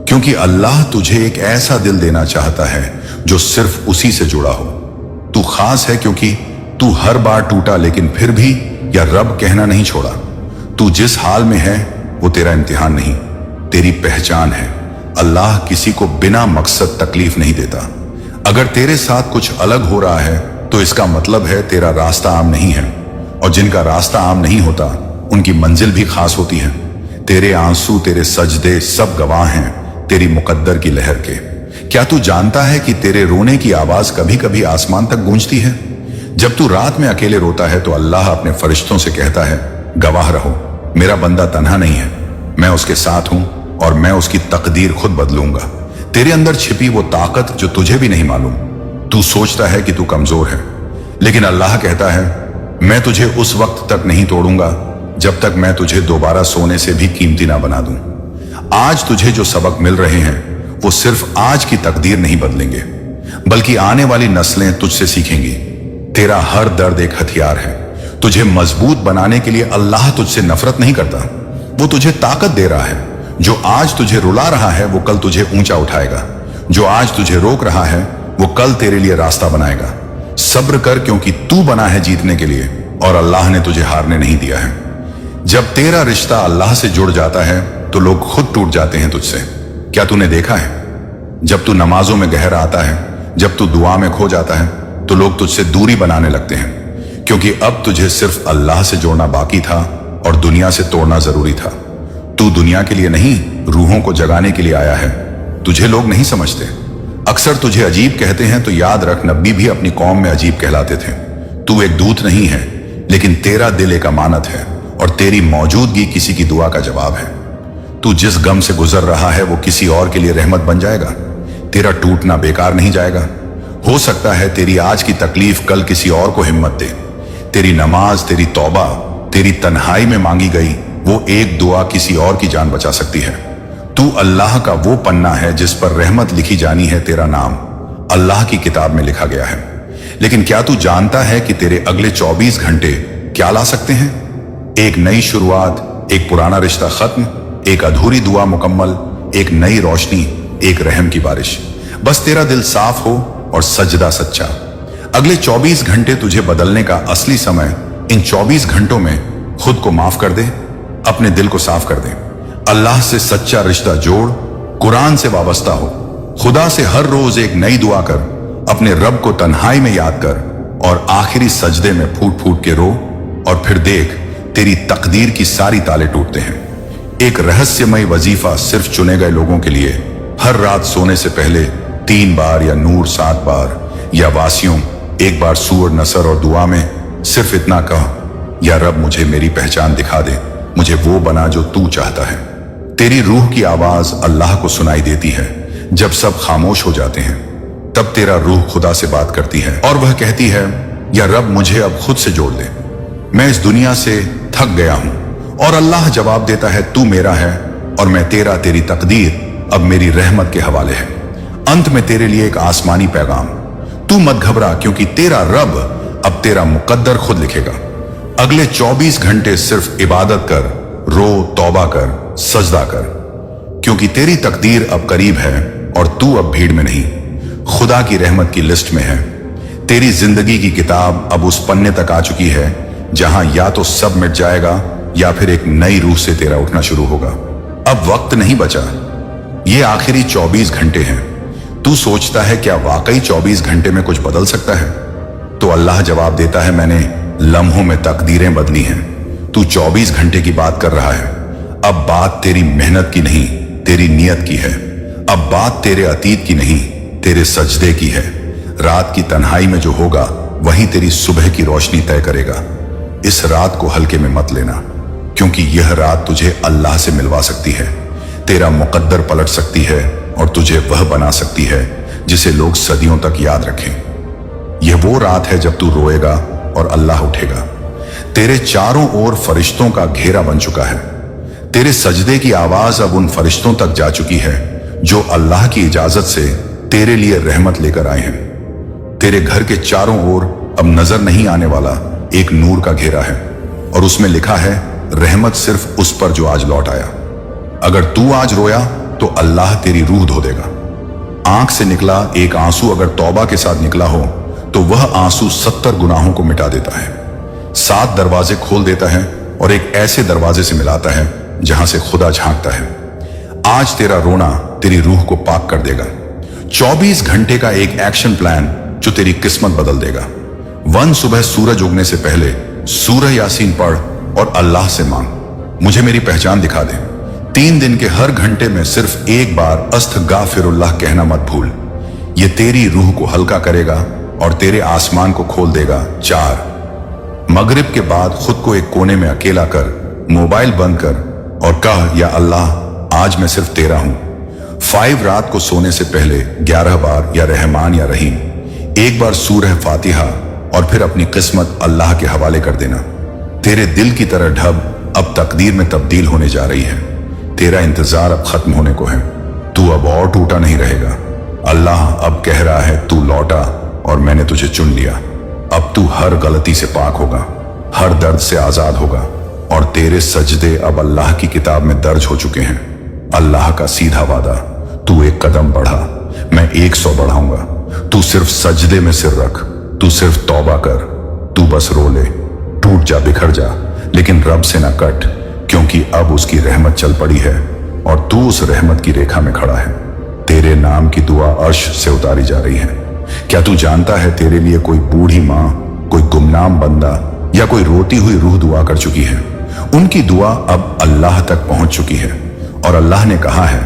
क्योंकि अल्लाह तुझे एक ऐसा दिल देना चाहता है जो सिर्फ उसी से जुड़ा हो। तू खास है क्योंकि तू हर बार टूटा लेकिन फिर भी या रब कहना नहीं छोड़ा। तू जिस हाल में है वो तेरा इम्तिहान नहीं, तेरी पहचान है। अल्लाह किसी को बिना मकसद तकलीफ नहीं देता। अगर तेरे साथ कुछ अलग हो रहा है तो इसका मतलब है तेरा रास्ता आम नहीं है, और जिनका रास्ता आम नहीं होता उनकी मंजिल भी खास होती है। तेरे आंसू, तेरे सजदे सब गवाह हैं तेरी मुकद्दर की लहर के। क्या तू जानता है कि तेरे रोने की आवाज कभी कभी आसमान तक गूंजती है? जब तू रात में अकेले रोता है तो अल्लाह अपने फरिश्तों से कहता है, गवाह रहो, मेरा बंदा तन्हा नहीं है, मैं उसके साथ हूं और मैं उसकी तकदीर खुद बदलूंगा। तेरे अंदर छिपी वो ताकत जो तुझे भी नहीं मालूम। तू सोचता है कि तू कमजोर है, लेकिन अल्लाह कहता है, मैं तुझे उस वक्त तक नहीं तोड़ूंगा जब तक मैं तुझे दोबारा सोने से भी कीमती ना बना दूं। आज तुझे जो सबक मिल रहे हैं वो सिर्फ आज की तकदीर नहीं बदलेंगे, बल्कि आने वाली नस्लें तुझसे सीखेंगी। तेरा हर दर्द एक हथियार है। तुझे मजबूत बनाने के लिए अल्लाह तुझसे नफरत नहीं करता, वो तुझे ताकत दे रहा है। जो आज तुझे रुला रहा है वो कल तुझे ऊंचा उठाएगा। जो आज तुझे रोक रहा है वो कल तेरे लिए रास्ता बनाएगा। सब्र कर, क्योंकि तू बना है जीतने के लिए, और अल्लाह ने तुझे हारने नहीं दिया है। जब तेरा रिश्ता अल्लाह से जुड़ जाता है तो लोग खुद टूट जाते हैं तुझसे। क्या तूने देखा है, जब तू नमाजों में गहरा आता है, जब तू दुआ में खो जाता है, तो लोग तुझसे दूरी बनाने लगते हैं, क्योंकि अब तुझे सिर्फ अल्लाह से जोड़ना बाकी था और दुनिया से तोड़ना जरूरी था। तू दुनिया के लिए नहीं, रूहों को जगाने के लिए आया है। तुझे लोग नहीं समझते। अक्सर तुझे अजीब कहते हैं, तो याद रख, नबी भी अपनी कौम में अजीब कहलाते थे। तू एक दूत नहीं है, लेकिन तेरा दिल एक अमानत है और तेरी मौजूदगी किसी की दुआ का जवाब है। तू जिस गम से गुजर रहा है वो किसी और के लिए रहमत बन जाएगा। तेरा टूटना बेकार नहीं जाएगा। हो सकता है तेरी आज की तकलीफ कल किसी और को हिम्मत दे। तेरी नमाज, तेरी तौबा, तेरी तन्हाई में मांगी गई वो एक दुआ किसी और की जान बचा सकती है। तू अल्लाह का वो पन्ना है जिस पर रहमत लिखी जानी है। तेरा नाम अल्लाह की किताब में लिखा गया है। लेकिन क्या तू जानता है कि तेरे अगले 24 घंटे क्या ला सकते हैं? एक नई शुरुआत, एक पुराना रिश्ता खत्म, एक अधूरी दुआ मुकम्मल, एक नई रोशनी, एक रहम की बारिश। बस तेरा दिल साफ हो और सजदा सच्चा। अगले 24 घंटे तुझे बदलने का असली समय। इन 24 घंटों में खुद को माफ कर दे, अपने दिल को साफ कर दे, अल्लाह से सच्चा रिश्ता जोड़, कुरान से वाबस्ता हो, खुदा से हर रोज एक नई दुआ कर, अपने रब को तन्हाई में याद कर और आखिरी सजदे में फूट फूट के रो। और फिर देख, तेरी तकदीर की सारी ताले टूटते हैं। एक रहस्यमय वजीफा सिर्फ चुने गए लोगों के लिए। हर रात सोने से पहले 3 बार या नूर 7 बार या वासियों 1 बार सूर नसर और दुआ में सिर्फ इतना कह, या रब मुझे मेरी पहचान दिखा दे, मुझे वो बना जो तू चाहता है। तेरी रूह की आवाज अल्लाह को सुनाई देती है। जब सब खामोश हो जाते हैं तब तेरा रूह खुदा से बात करती है और वह कहती है, या रब मुझे अब खुद से जोड़ दे, मैं इस दुनिया से थक गया हूं। और अल्लाह जवाब देता है, तू मेरा है और मैं तेरा। तेरी तकदीर अब मेरी रहमत के हवाले है। अंत में तेरे लिए एक आसमानी पैगाम, तू मत घबरा, क्योंकि तेरा रब अब तेरा मुकद्दर खुद लिखेगा। अगले 24 घंटे सिर्फ इबादत कर, रो, तौबा कर, सजदा कर, क्योंकि तेरी तकदीर अब करीब है और तू अब भीड़ में नहीं, खुदा की रहमत की लिस्ट में है। तेरी जिंदगी की किताब अब उस पन्ने तक आ चुकी है जहां या तो सब मिट जाएगा या फिर एक नई रूह से तेरा उठना शुरू होगा। अब वक्त नहीं बचा, ये आखिरी 24 घंटे हैं। तू सोचता है क्या वाकई 24 घंटे में कुछ बदल सकता है? तो अल्लाह जवाब देता है, मैंने लम्हों में तकदीरें बदली हैं। तू 24 घंटे की बात कर रहा है। अब बात तेरी मेहनत की नहीं, तेरी नियत की है। अब बात तेरे अतीत की नहीं, तेरे सजदे की है। रात की तन्हाई में जो होगा वही तेरी सुबह की रोशनी तय करेगा। इस रात को हल्के में मत लेना, क्योंकि यह रात तुझे अल्लाह से मिलवा सकती है, तेरा मुकद्दर पलट सकती है और तुझे वह बना सकती है जिसे लोग सदियों तक याद रखें। यह वो रात है जब तू रोएगा और अल्लाह उठेगा। तेरे चारों ओर फरिश्तों का घेरा बन चुका है। तेरे सजदे की आवाज अब उन फरिश्तों तक जा चुकी है जो अल्लाह की इजाजत से तेरे लिए रहमत लेकर आए हैं। तेरे घर के चारों ओर अब नजर नहीं आने वाला एक नूर का घेरा है और उसमें लिखा है, रहमत सिर्फ उस पर जो आज लौट आया। अगर तू आज रोया तो अल्लाह तेरी रूह धो देगा। आंख से निकला एक आंसू अगर तौबा के साथ निकला हो तो वह आंसू 70 गुनाहों को मिटा देता है, 7 दरवाजे खोल देता है और एक ऐसे दरवाजे से मिलाता है जहां से खुदा झांकता है। आज तेरा रोना तेरी रूह को पाक कर देगा। 24 घंटे का एक एक्शन प्लान जो तेरी किस्मत बदल देगा। सुबह सूरज उगने से पहले सूरह यासीन पढ़ और अल्लाह से मांग, मुझे मेरी पहचान दिखा दे। 3 दिन के हर घंटे में सिर्फ एक बार अस्तगफिरुल्लाह कहना मत भूल। ये तेरी रूह को हल्का करेगा और तेरे आसमान को खोल देगा। 4 मगरिब के बाद खुद को एक कोने में अकेला कर, मोबाइल बंद कर और कह, या अल्लाह आज मैं सिर्फ तेरा हूं। 5 रात को सोने से पहले 11 बार या रहमान या रहीम, एक बार सूरह फातिहा और फिर अपनी किस्मत अल्लाह के हवाले कर देना। तेरे दिल की तरह ढब अब तकदीर में तब्दील होने जा रही है। तेरा इंतजार अब खत्म होने को है। तू अब और टूटा नहीं रहेगा। अल्लाह अब कह रहा है, तू लौटा और मैंने तुझे चुन लिया। अब तू हर गलती से पाक होगा, हर दर्द से आजाद होगा और तेरे सजदे अब अल्लाह की किताब में दर्ज हो चुके हैं। अल्लाह का सीधा वादा, तू एक कदम बढ़ा, मैं 100 बढ़ाऊंगा। तू सिर्फ सजदे में सिर रख, तू सिर्फ तौबा कर, तू बस रो ले, टूट जा, बिखर जा, लेकिन रब से ना कट, क्योंकि अब उसकी रहमत चल पड़ी है और तू उस रहमत की रेखा में खड़ा है। तेरे नाम की दुआ अर्श से उतारी जा रही है। क्या तू जानता है तेरे लिए कोई बूढ़ी माँ, कोई गुमनाम बंदा या कोई रोती हुई रूह दुआ कर चुकी है? उनकी दुआ अब अल्लाह तक पहुंच चुकी है और अल्लाह ने कहा है,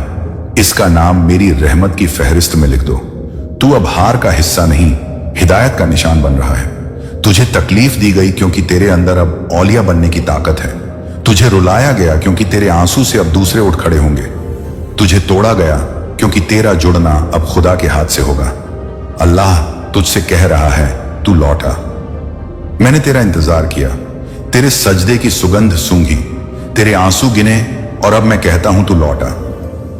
इसका नाम मेरी रहमत की फहरिस्त में लिख दो। तू अब हार का हिस्सा नहीं, हिदायत का निशान बन रहा है। तुझे तकलीफ दी गई क्योंकि तेरे अंदर अब औलिया बनने की ताकत है। तुझे रुलाया गया क्योंकि तेरे आंसू से अब दूसरे उठ खड़े होंगे। तुझे तोड़ा गया क्योंकि तेरा जुड़ना अब खुदा के हाथ से होगा। अल्लाह तुझसे कह रहा है, तू लौटा। मैंने तेरा इंतजार किया, तेरे सजदे की सुगंध सूंघी, तेरे आंसू गिने और अब मैं कहता हूं तू लौटा।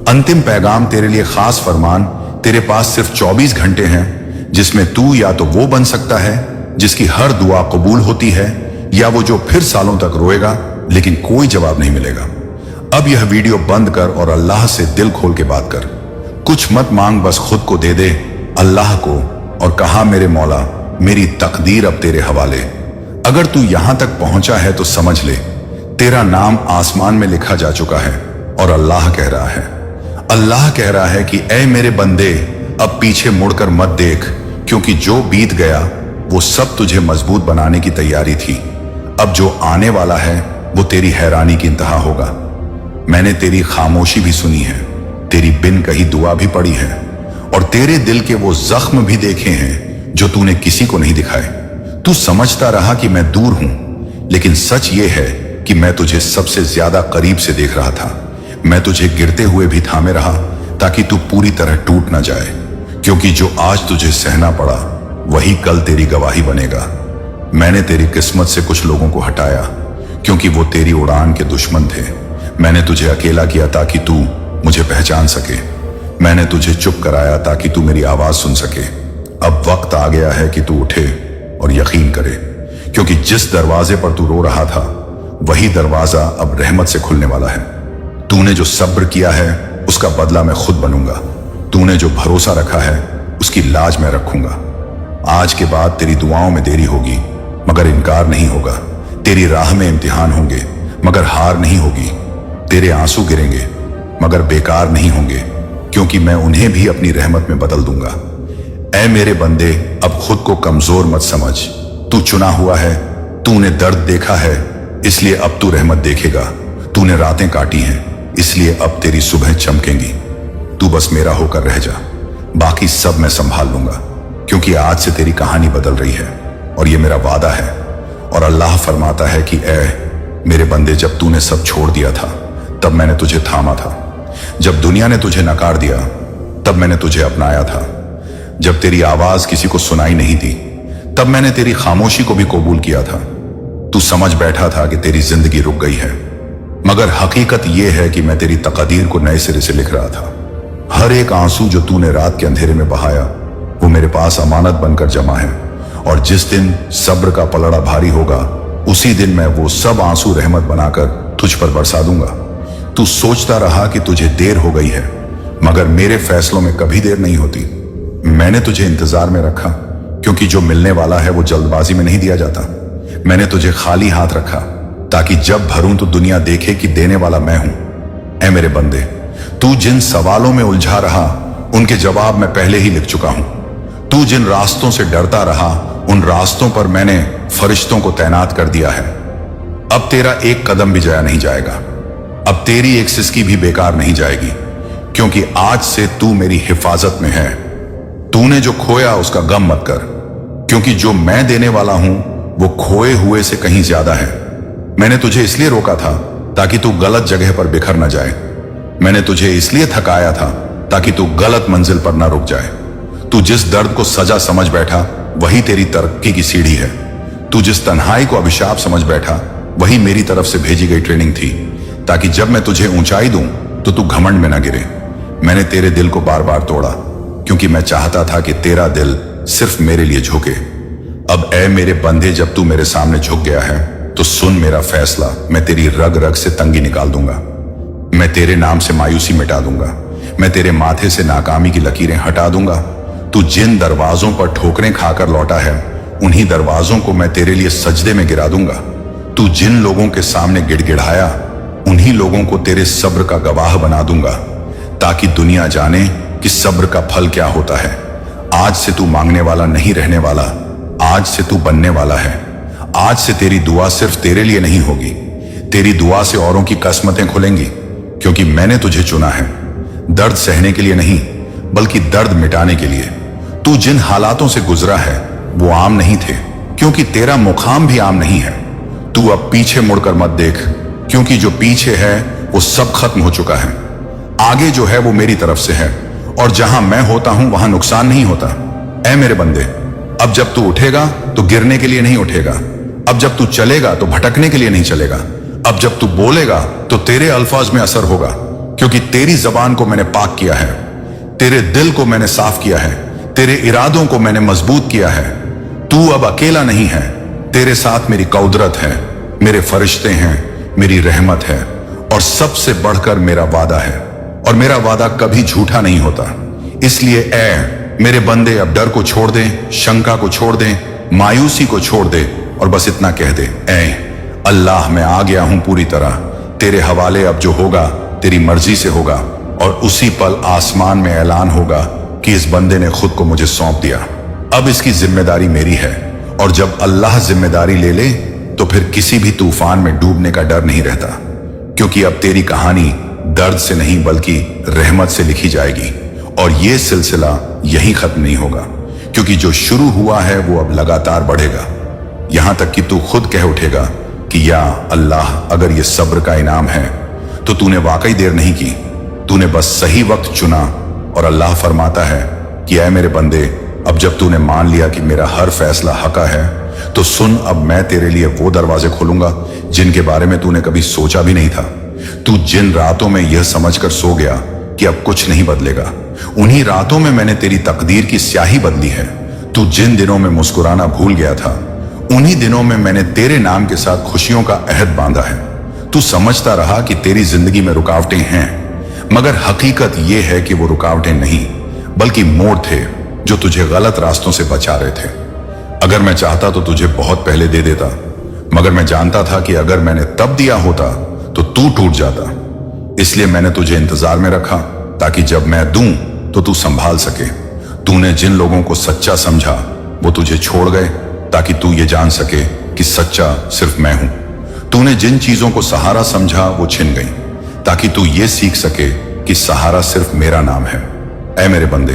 अंतिम पैगाम तेरे लिए खास फरमान, तेरे पास सिर्फ 24 घंटे हैं जिसमें तू या तो वो बन सकता है जिसकी हर दुआ कबूल होती है, या वो जो फिर सालों तक रोएगा लेकिन कोई जवाब नहीं मिलेगा। अब यह वीडियो बंद कर और अल्लाह से दिल खोल के बात कर। कुछ मत मांग, बस खुद को दे दे अल्लाह को और कहा, मेरे मौला मेरी तकदीर अब तेरे हवाले। अगर तू यहां तक पहुंचा है तो समझ ले, तेरा नाम आसमान में लिखा जा चुका है। और अल्लाह कह रहा है, अल्लाह कह रहा है कि ऐ मेरे बंदे, अब पीछे मुड़कर मत देख, क्योंकि जो बीत गया वो सब तुझे मजबूत बनाने की तैयारी थी। अब जो आने वाला है वो तेरी हैरानी की इंतहा होगा। मैंने तेरी खामोशी भी सुनी है, तेरी बिन कही दुआ भी पड़ी है, और तेरे दिल के वो जख्म भी देखे हैं जो तूने किसी को नहीं दिखाए। तू समझता रहा कि मैं दूर हूं, लेकिन सच ये है कि मैं तुझे सबसे ज्यादा करीब से देख रहा था। मैं तुझे गिरते हुए भी थामे रहा ताकि तू पूरी तरह टूट ना जाए, क्योंकि जो आज तुझे सहना पड़ा वही कल तेरी गवाही बनेगा। मैंने तेरी किस्मत से कुछ लोगों को हटाया क्योंकि वो तेरी उड़ान के दुश्मन थे। मैंने तुझे अकेला किया ताकि तू मुझे पहचान सके। मैंने तुझे चुप कराया ताकि तू मेरी आवाज सुन सके। अब वक्त आ गया है कि तू उठे और यकीन करे, क्योंकि जिस दरवाजे पर तू रो रहा था वही दरवाजा अब रहमत से खुलने वाला है। तूने जो सब्र किया है उसका बदला मैं खुद बनूंगा। तूने जो भरोसा रखा है उसकी लाज मैं रखूंगा। आज के बाद तेरी दुआओं में देरी होगी मगर इनकार नहीं होगा। तेरी राह में इम्तिहान होंगे मगर हार नहीं होगी। तेरे आंसू गिरेंगे मगर बेकार नहीं होंगे, क्योंकि मैं उन्हें भी अपनी रहमत में बदल दूंगा। ऐ मेरे बंदे, अब खुद को कमजोर मत समझ। तू चुना हुआ है, तूने दर्द देखा है, इसलिए अब तू रहमत देखेगा। तूने रातें काटी हैं, इसलिए अब तेरी सुबह चमकेंगी। तू बस मेरा होकर रह जा, बाकी सब मैं संभाल लूंगा, क्योंकि आज से तेरी कहानी बदल रही है और ये मेरा वादा है। और अल्लाह फरमाता है कि ऐ मेरे बंदे, जब तूने सब छोड़ दिया था तब मैंने तुझे थामा था। जब दुनिया ने तुझे नकार दिया तब मैंने तुझे अपनाया था। जब तेरी आवाज किसी को सुनाई नहीं दी तब मैंने तेरी खामोशी को भी कबूल किया था। तू समझ बैठा था कि तेरी जिंदगी रुक गई है, मगर हकीकत यह है कि मैं तेरी तकदीर को नए सिरे से लिख रहा था। हर एक आंसू जो तूने रात के अंधेरे में बहाया वो मेरे पास अमानत बनकर जमा है, और जिस दिन सब्र का पलड़ा भारी होगा उसी दिन मैं वो सब आंसू रहमत बनाकर तुझ पर बरसा दूंगा। तू सोचता रहा कि तुझे देर हो गई है, मगर मेरे फैसलों में कभी देर नहीं होती। मैंने तुझे इंतजार में रखा, क्योंकि जो मिलने वाला है वो जल्दबाजी में नहीं दिया जाता। मैंने तुझे खाली हाथ रखा ताकि जब भरूं तो दुनिया देखे कि देने वाला मैं हूं। ऐ मेरे बंदे, तू जिन सवालों में उलझा रहा उनके जवाब मैं पहले ही लिख चुका हूं। तू जिन रास्तों से डरता रहा उन रास्तों पर मैंने फरिश्तों को तैनात कर दिया है। अब तेरा एक कदम भी जाया नहीं जाएगा, अब तेरी एक सिसकी भी बेकार नहीं जाएगी, क्योंकि आज से तू मेरी हिफाजत में है। तूने जो खोया उसका गम मत कर, क्योंकि जो मैं देने वाला हूं वो खोए हुए से कहीं ज्यादा है। मैंने तुझे इसलिए रोका था ताकि तू गलत जगह पर बिखर न जाए। मैंने तुझे इसलिए थकाया था ताकि तू गलत मंजिल पर न रुक जाए। तू जिस दर्द को सजा समझ बैठा वही तेरी तरक्की की सीढ़ी है। तू जिस तन्हाई को अभिशाप समझ बैठा वही मेरी तरफ से भेजी गई ट्रेनिंग थी, ताकि जब मैं तुझे ऊंचाई दूं तो तू घमंड में ना गिरे। मैंने तेरे दिल को बार बार तोड़ा, क्योंकि मैं चाहता था कि तेरा दिल सिर्फ मेरे लिए झुके। अब ऐ मेरे बंदे, जब तू मेरे सामने झुक गया है तो सुन मेरा फैसला। मैं तेरी रग रग से तंगी निकाल दूंगा, मैं तेरे नाम से मायूसी मिटा दूंगा, मैं तेरे माथे से नाकामी की लकीरें हटा दूंगा। तू जिन दरवाजों पर ठोकरें खाकर लौटा है उन्हीं दरवाजों को मैं तेरे लिए सजदे में गिरा दूंगा। तू जिन लोगों के सामने गिड़गिड़ाया उन्हीं लोगों को तेरे सब्र का गवाह बना दूंगा, ताकि दुनिया जाने कि सब्र का फल क्या होता है। आज से तू मांगने वाला नहीं रहने वाला, आज से तू बनने वाला है। आज से तेरी दुआ सिर्फ तेरे लिए नहीं होगी, तेरी दुआ से औरों की किस्मतें खुलेंगी, क्योंकि मैंने तुझे चुना है, दर्द सहने के लिए नहीं बल्कि दर्द मिटाने के लिए। तू जिन हालातों से गुजरा है वो आम नहीं थे, क्योंकि तेरा मुकाम भी आम नहीं है। तू अब पीछे मुड़कर मत देख, क्योंकि जो पीछे है वो सब खत्म हो चुका है। आगे जो है वो मेरी तरफ से है, और जहां मैं होता हूं वहां नुकसान नहीं होता। ऐ मेरे बंदे, अब जब तू उठेगा तो गिरने के लिए नहीं उठेगा, अब जब तू चलेगा तो भटकने के लिए नहीं चलेगा, अब जब तू बोलेगा तो तेरे अल्फाज में असर होगा, क्योंकि तेरी जबान को मैंने पाक किया है, तेरे दिल को मैंने साफ किया है, तेरे इरादों को मैंने मजबूत किया है। तू अब अकेला नहीं है, तेरे साथ मेरी कौदरत है, मेरे फरिश्ते हैं, मेरी रहमत है, और सबसे बढ़कर मेरा वादा है, और मेरा वादा कभी झूठा नहीं होता। इसलिए ऐ मेरे बंदे, अब डर को छोड़ दे, शंका को छोड़ दे, मायूसी को छोड़ दे, और बस इतना कह दे, ऐ अल्लाह मैं आ गया हूं पूरी तरह, तेरे हवाले अब जो होगा तेरी मर्जी से होगा। और उसी पल आसमान में ऐलान होगा कि इस बंदे ने खुद को मुझे सौंप दिया, अब इसकी जिम्मेदारी मेरी है। और जब अल्लाह जिम्मेदारी ले ले तो फिर किसी भी तूफान में डूबने का डर नहीं रहता, क्योंकि अब तेरी कहानी दर्द से नहीं बल्कि रहमत से लिखी जाएगी। और ये सिलसिला यहीं खत्म नहीं होगा, क्योंकि जो शुरू हुआ है वो अब लगातार बढ़ेगा, यहां तक कि तू खुद कह उठेगा कि या अल्लाह, अगर ये सब्र का इनाम है तो तूने वाकई देर नहीं की, तूने बस सही वक्त चुना। और अल्लाह फरमाता है कि ऐ मेरे बंदे, अब जब तूने मान लिया कि मेरा हर फैसला हका है, तो सुन, अब मैं तेरे लिए वो दरवाजे खोलूंगा जिनके बारे में तूने कभी सोचा भी नहीं था। तू जिन रातों में यह समझकर सो गया कि अब कुछ नहीं बदलेगा, उन्हीं रातों में मैंने तेरी तकदीर की स्याही बदली है। तू जिन दिनों में मुस्कुराना भूल गया था, उन्हीं दिनों में मैंने तेरे नाम के साथ खुशियों का अहद बांधा है। तू समझता रहा कि तेरी जिंदगी में रुकावटें हैं, मगर हकीकत यह है कि वो रुकावटें नहीं बल्कि मोड़ थे जो तुझे गलत रास्तों से बचा रहे थे। अगर मैं चाहता तो तुझे बहुत पहले दे देता, मगर मैं जानता था कि अगर मैंने तब दिया होता तो तू टूट जाता। इसलिए मैंने तुझे इंतजार में रखा, ताकि जब मैं दूं तो तू संभाल सके। तूने जिन लोगों को सच्चा समझा वो तुझे छोड़ गए, ताकि तू ये जान सके कि सच्चा सिर्फ मैं हूं। तूने जिन चीजों को सहारा समझा वो छिन गई, ताकि तू ये सीख सके कि सहारा सिर्फ मेरा नाम है। ऐ मेरे बंदे,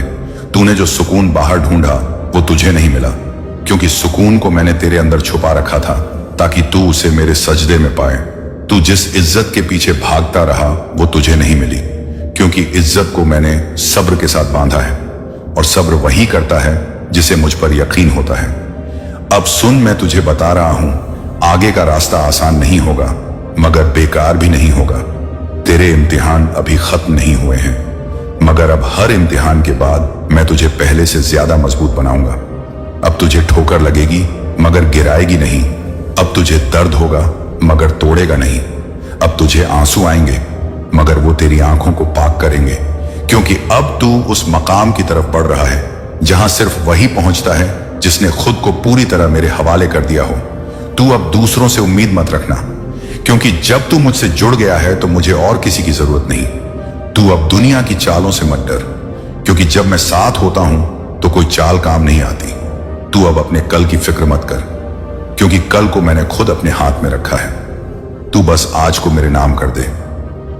तूने जो सुकून बाहर ढूंढा वो तुझे नहीं मिला, क्योंकि सुकून को मैंने तेरे अंदर छुपा रखा था, ताकि तू उसे मेरे सजदे में पाए। तू जिस इज्जत के पीछे भागता रहा वो तुझे नहीं मिली, क्योंकि इज्जत को मैंने सब्र के साथ बांधा है, और सब्र वही करता है जिसे मुझ पर यकीन होता है। अब सुन, मैं तुझे बता रहा हूं, आगे का रास्ता आसान नहीं होगा, मगर बेकार भी नहीं होगा। तेरे इम्तिहान अभी खत्म नहीं हुए हैं, मगर अब हर इम्तिहान के बाद मैं तुझे पहले से ज्यादा मजबूत बनाऊंगा। अब तुझे ठोकर लगेगी मगर गिराएगी नहीं, अब तुझे दर्द होगा मगर तोड़ेगा नहीं, अब तुझे आंसू आएंगे मगर वो तेरी आंखों को पाक करेंगे, क्योंकि अब तू उस मकाम की तरफ बढ़ रहा है जहां सिर्फ वही पहुंचता है जिसने खुद को पूरी तरह मेरे हवाले कर दिया हो। तू अब दूसरों से उम्मीद मत रखना, क्योंकि जब तू मुझसे जुड़ गया है तो मुझे और किसी की जरूरत नहीं। तू अब दुनिया की चालों से मत डर, क्योंकि जब मैं साथ होता हूं तो कोई चाल काम नहीं आती। तू अब अपने कल की फिक्र मत कर, क्योंकि कल को मैंने खुद अपने हाथ में रखा है। तू बस आज को मेरे नाम कर दे।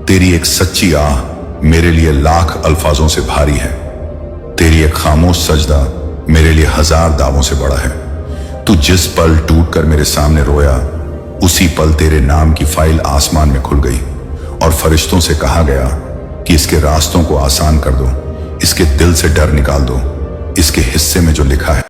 तेरी एक सच्ची आह मेरे लिए लाख अल्फाजों से भारी है, तेरी एक खामोश सजदा मेरे लिए हजार दावों से बड़ा है। तू जिस पल टूट कर मेरे सामने रोया, उसी पल तेरे नाम की फाइल आसमान में खुल गई, और फरिश्तों से कहा गया कि इसके रास्तों को आसान कर दो, इसके दिल से डर निकाल दो, इसके हिस्से में जो लिखा है